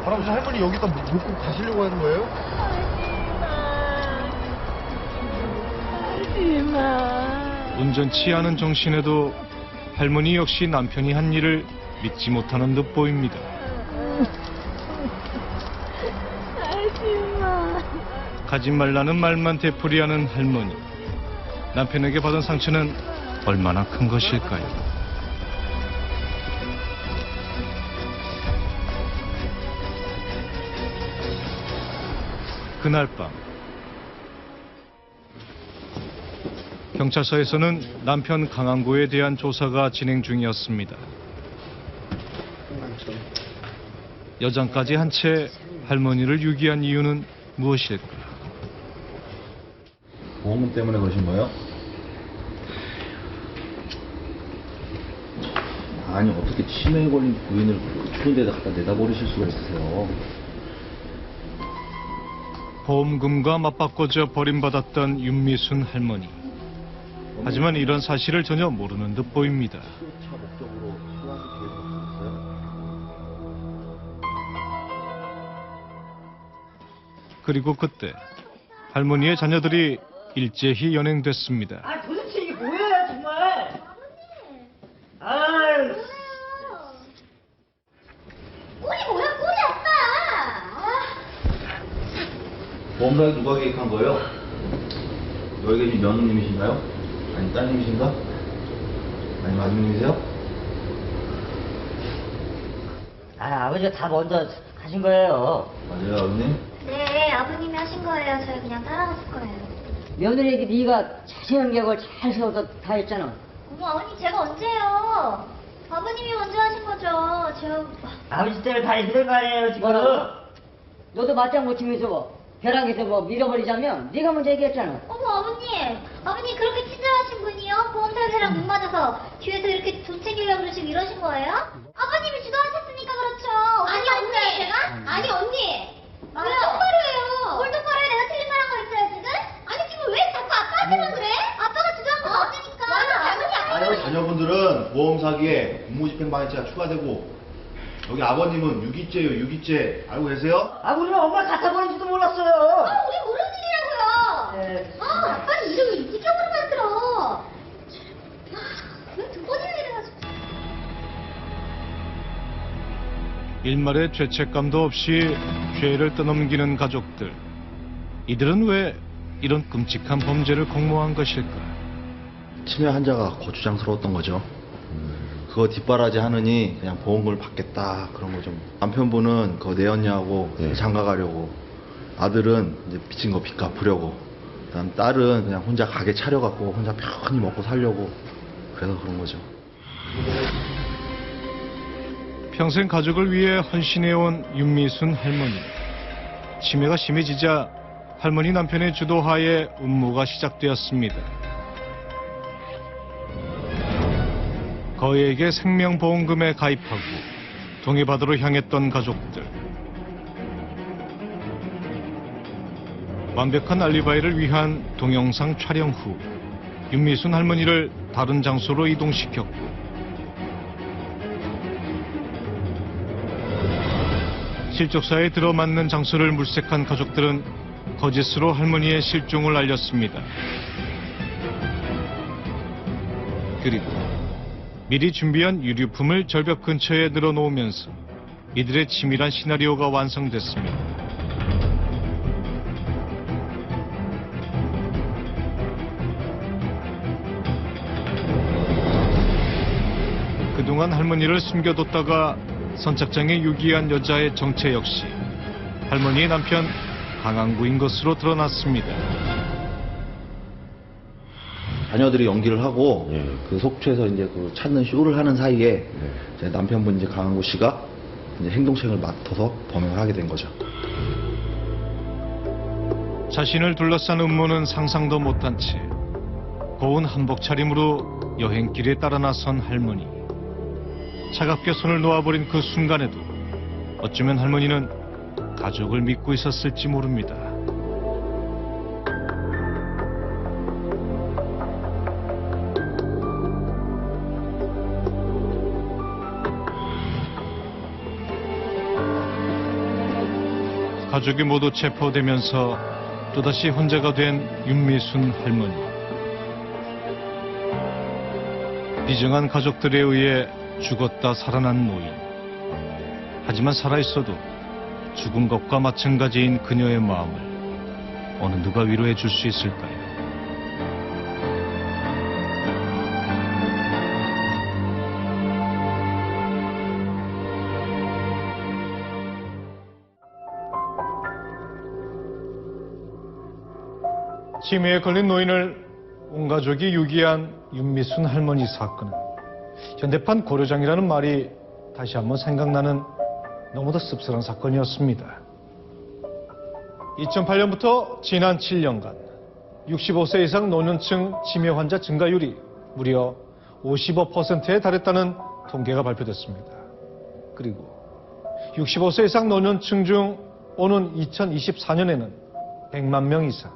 할아버지, 할머니 여기다 놓고 가시려고 하는 거예요? 하지마. 온전치 않은 정신에도 할머니 역시 남편이 한 일을 믿지 못하는 듯 보입니다. 하지마. 가지 말라는 말만 되풀이하는 할머니. 남편에게 받은 상처는 얼마나 큰 것일까요? 그날 밤 경찰서에서는 남편 강한구에 대한 조사가 진행 중이었습니다. 여장까지 한 채 할머니를 유기한 이유는 무엇일까? 보험금 때문에 그러신 거예요? 아니, 어떻게 치매에 걸린 부인을 추운 데다 갖다 내다 버리실 수가 있으세요? 보험금과 맞바꿔져 버림받았던 윤미순 할머니. 하지만 이런 사실을 전혀 모르는 듯 보입니다. 그리고 그때 할머니의 자녀들이 일제히 연행됐습니다. 아 도대체 이게 뭐야 정말. 아유. 꼴이 뭐야 꼴이 아빠. 보험사기 누가 계획한 거예요? 여기 계신 며느님이신가요? 아니 따님이신가? 아니면 아드님이세요? 아버지가 다 먼저 하신 거예요. 맞아요 아버님? 네, 아버님이 하신 거예요. 저희 그냥 따라갔을 거예요. 며느리에게 네가 자세한 계획을 잘 세워서 다 했잖아. 어머, 아버님 제가 언제요? 아버님이 먼저 하신 거죠. 제가 아버지 때를 다 힘든 거 아니에요 지금? 너도 맞장 못 치면서 뭐 벼락에서 뭐 밀어버리자면 네가 먼저 얘기했잖아. 어머, 아버님 그렇게 친절하신 분이요? 보험사기랑 눈 맞아서 뒤에서 이렇게 돈 챙기려고 그러시고 이러신 거예요? 아버님이 주도하셨으니까 그렇죠. 아니 언니, 제가? 아니 언니. 왜 똑바로 해요? 뭘 똑바로 해? 내가 틀린 말 한 거 있어요 지금? 아니 지금 왜 자꾸 아빠한테만 그래? 아빠가 주도한 건 언니니까. 맞아, 잘못이 아니야. 아니, 자녀분들은 보험 사기에 공무집행방해죄가 추가되고 여기 아버님은 유기죄요, 유기죄. 알고 계세요? 우리는 엄마 갖다 버린지도 몰랐어요. 우리 모르는 일이라고요. 아빠는 이름을 이직형으로 만들어. 왜 두 번이나 이래가지고. 일말의 죄책감도 없이 죄를 떠넘기는 가족들. 이들은 왜 이런 끔찍한 범죄를 공모한 것일까? 치매 환자가 고추장스러웠던 거죠. 그거 뒷바라지 하느니 그냥 보험금을 받겠다 그런 거 좀. 남편분은 그 내연녀하고 장가 가려고, 아들은 이제 빚진 거 빚 갚으려고, 그다음 딸은 그냥 혼자 가게 차려갖고 혼자 편히 먹고 살려고, 그래서 그런 거죠. 평생 가족을 위해 헌신해온 윤미순 할머니. 치매가 심해지자 할머니 남편의 주도하에 음모가 시작되었습니다. 거액의 생명보험금에 가입하고 동해바다로 향했던 가족들. 완벽한 알리바이를 위한 동영상 촬영 후 윤미순 할머니를 다른 장소로 이동시켰고, 실족사에 들어맞는 장소를 물색한 가족들은 거짓으로 할머니의 실종을 알렸습니다. 그리고 미리 준비한 유류품을 절벽 근처에 늘어놓으면서 이들의 치밀한 시나리오가 완성됐습니다. 그동안 할머니를 숨겨뒀다가 선착장에 유기한 여자의 정체 역시 할머니의 남편 강항구인 것으로 드러났습니다. 자녀들이 연기를 하고 그 속초에서 이제 그 찾는 쇼를 하는 사이에 이제 남편분 이제 강항구 씨가 이제 행동책을 맡아서 범행을 하게 된 거죠. 자신을 둘러싼 음모는 상상도 못한 채 고운 한복 차림으로 여행길에 따라 나선 할머니. 차갑게 손을 놓아버린 그 순간에도 어쩌면 할머니는 가족을 믿고 있었을지 모릅니다. 가족이 모두 체포되면서 또다시 혼자가 된 윤미순 할머니. 비정한 가족들에 의해 죽었다 살아난 노인. 하지만 살아있어도 죽은 것과 마찬가지인 그녀의 마음을 어느 누가 위로해 줄 수 있을까요? 치매에 걸린 노인을 온 가족이 유기한 윤미순 할머니 사건은 현대판 고려장이라는 말이 다시 한번 생각나는 너무도 씁쓸한 사건이었습니다. 2008년부터 지난 7년간 65세 이상 노년층 치매 환자 증가율이 무려 55%에 달했다는 통계가 발표됐습니다. 그리고 65세 이상 노년층 중 오는 2024년에는 100만 명 이상,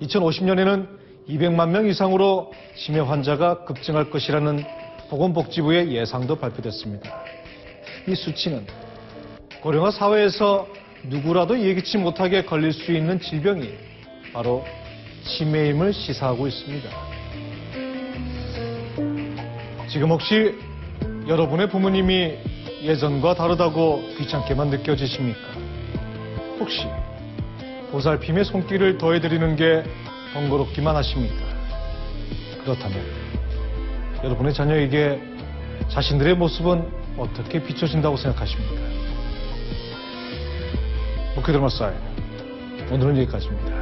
2050년에는 200만 명 이상으로 치매 환자가 급증할 것이라는 보건복지부의 예상도 발표됐습니다. 이 수치는 고령화 사회에서 누구라도 예기치 못하게 걸릴 수 있는 질병이 바로 치매임을 시사하고 있습니다. 지금 혹시 여러분의 부모님이 예전과 다르다고 귀찮게만 느껴지십니까? 혹시 보살핌의 손길을 더해드리는 게 번거롭기만 하십니까? 그렇다면 여러분의 자녀에게 자신들의 모습은 어떻게 비춰진다고 생각하십니까? 목회들마사이 오늘은 여기까지입니다.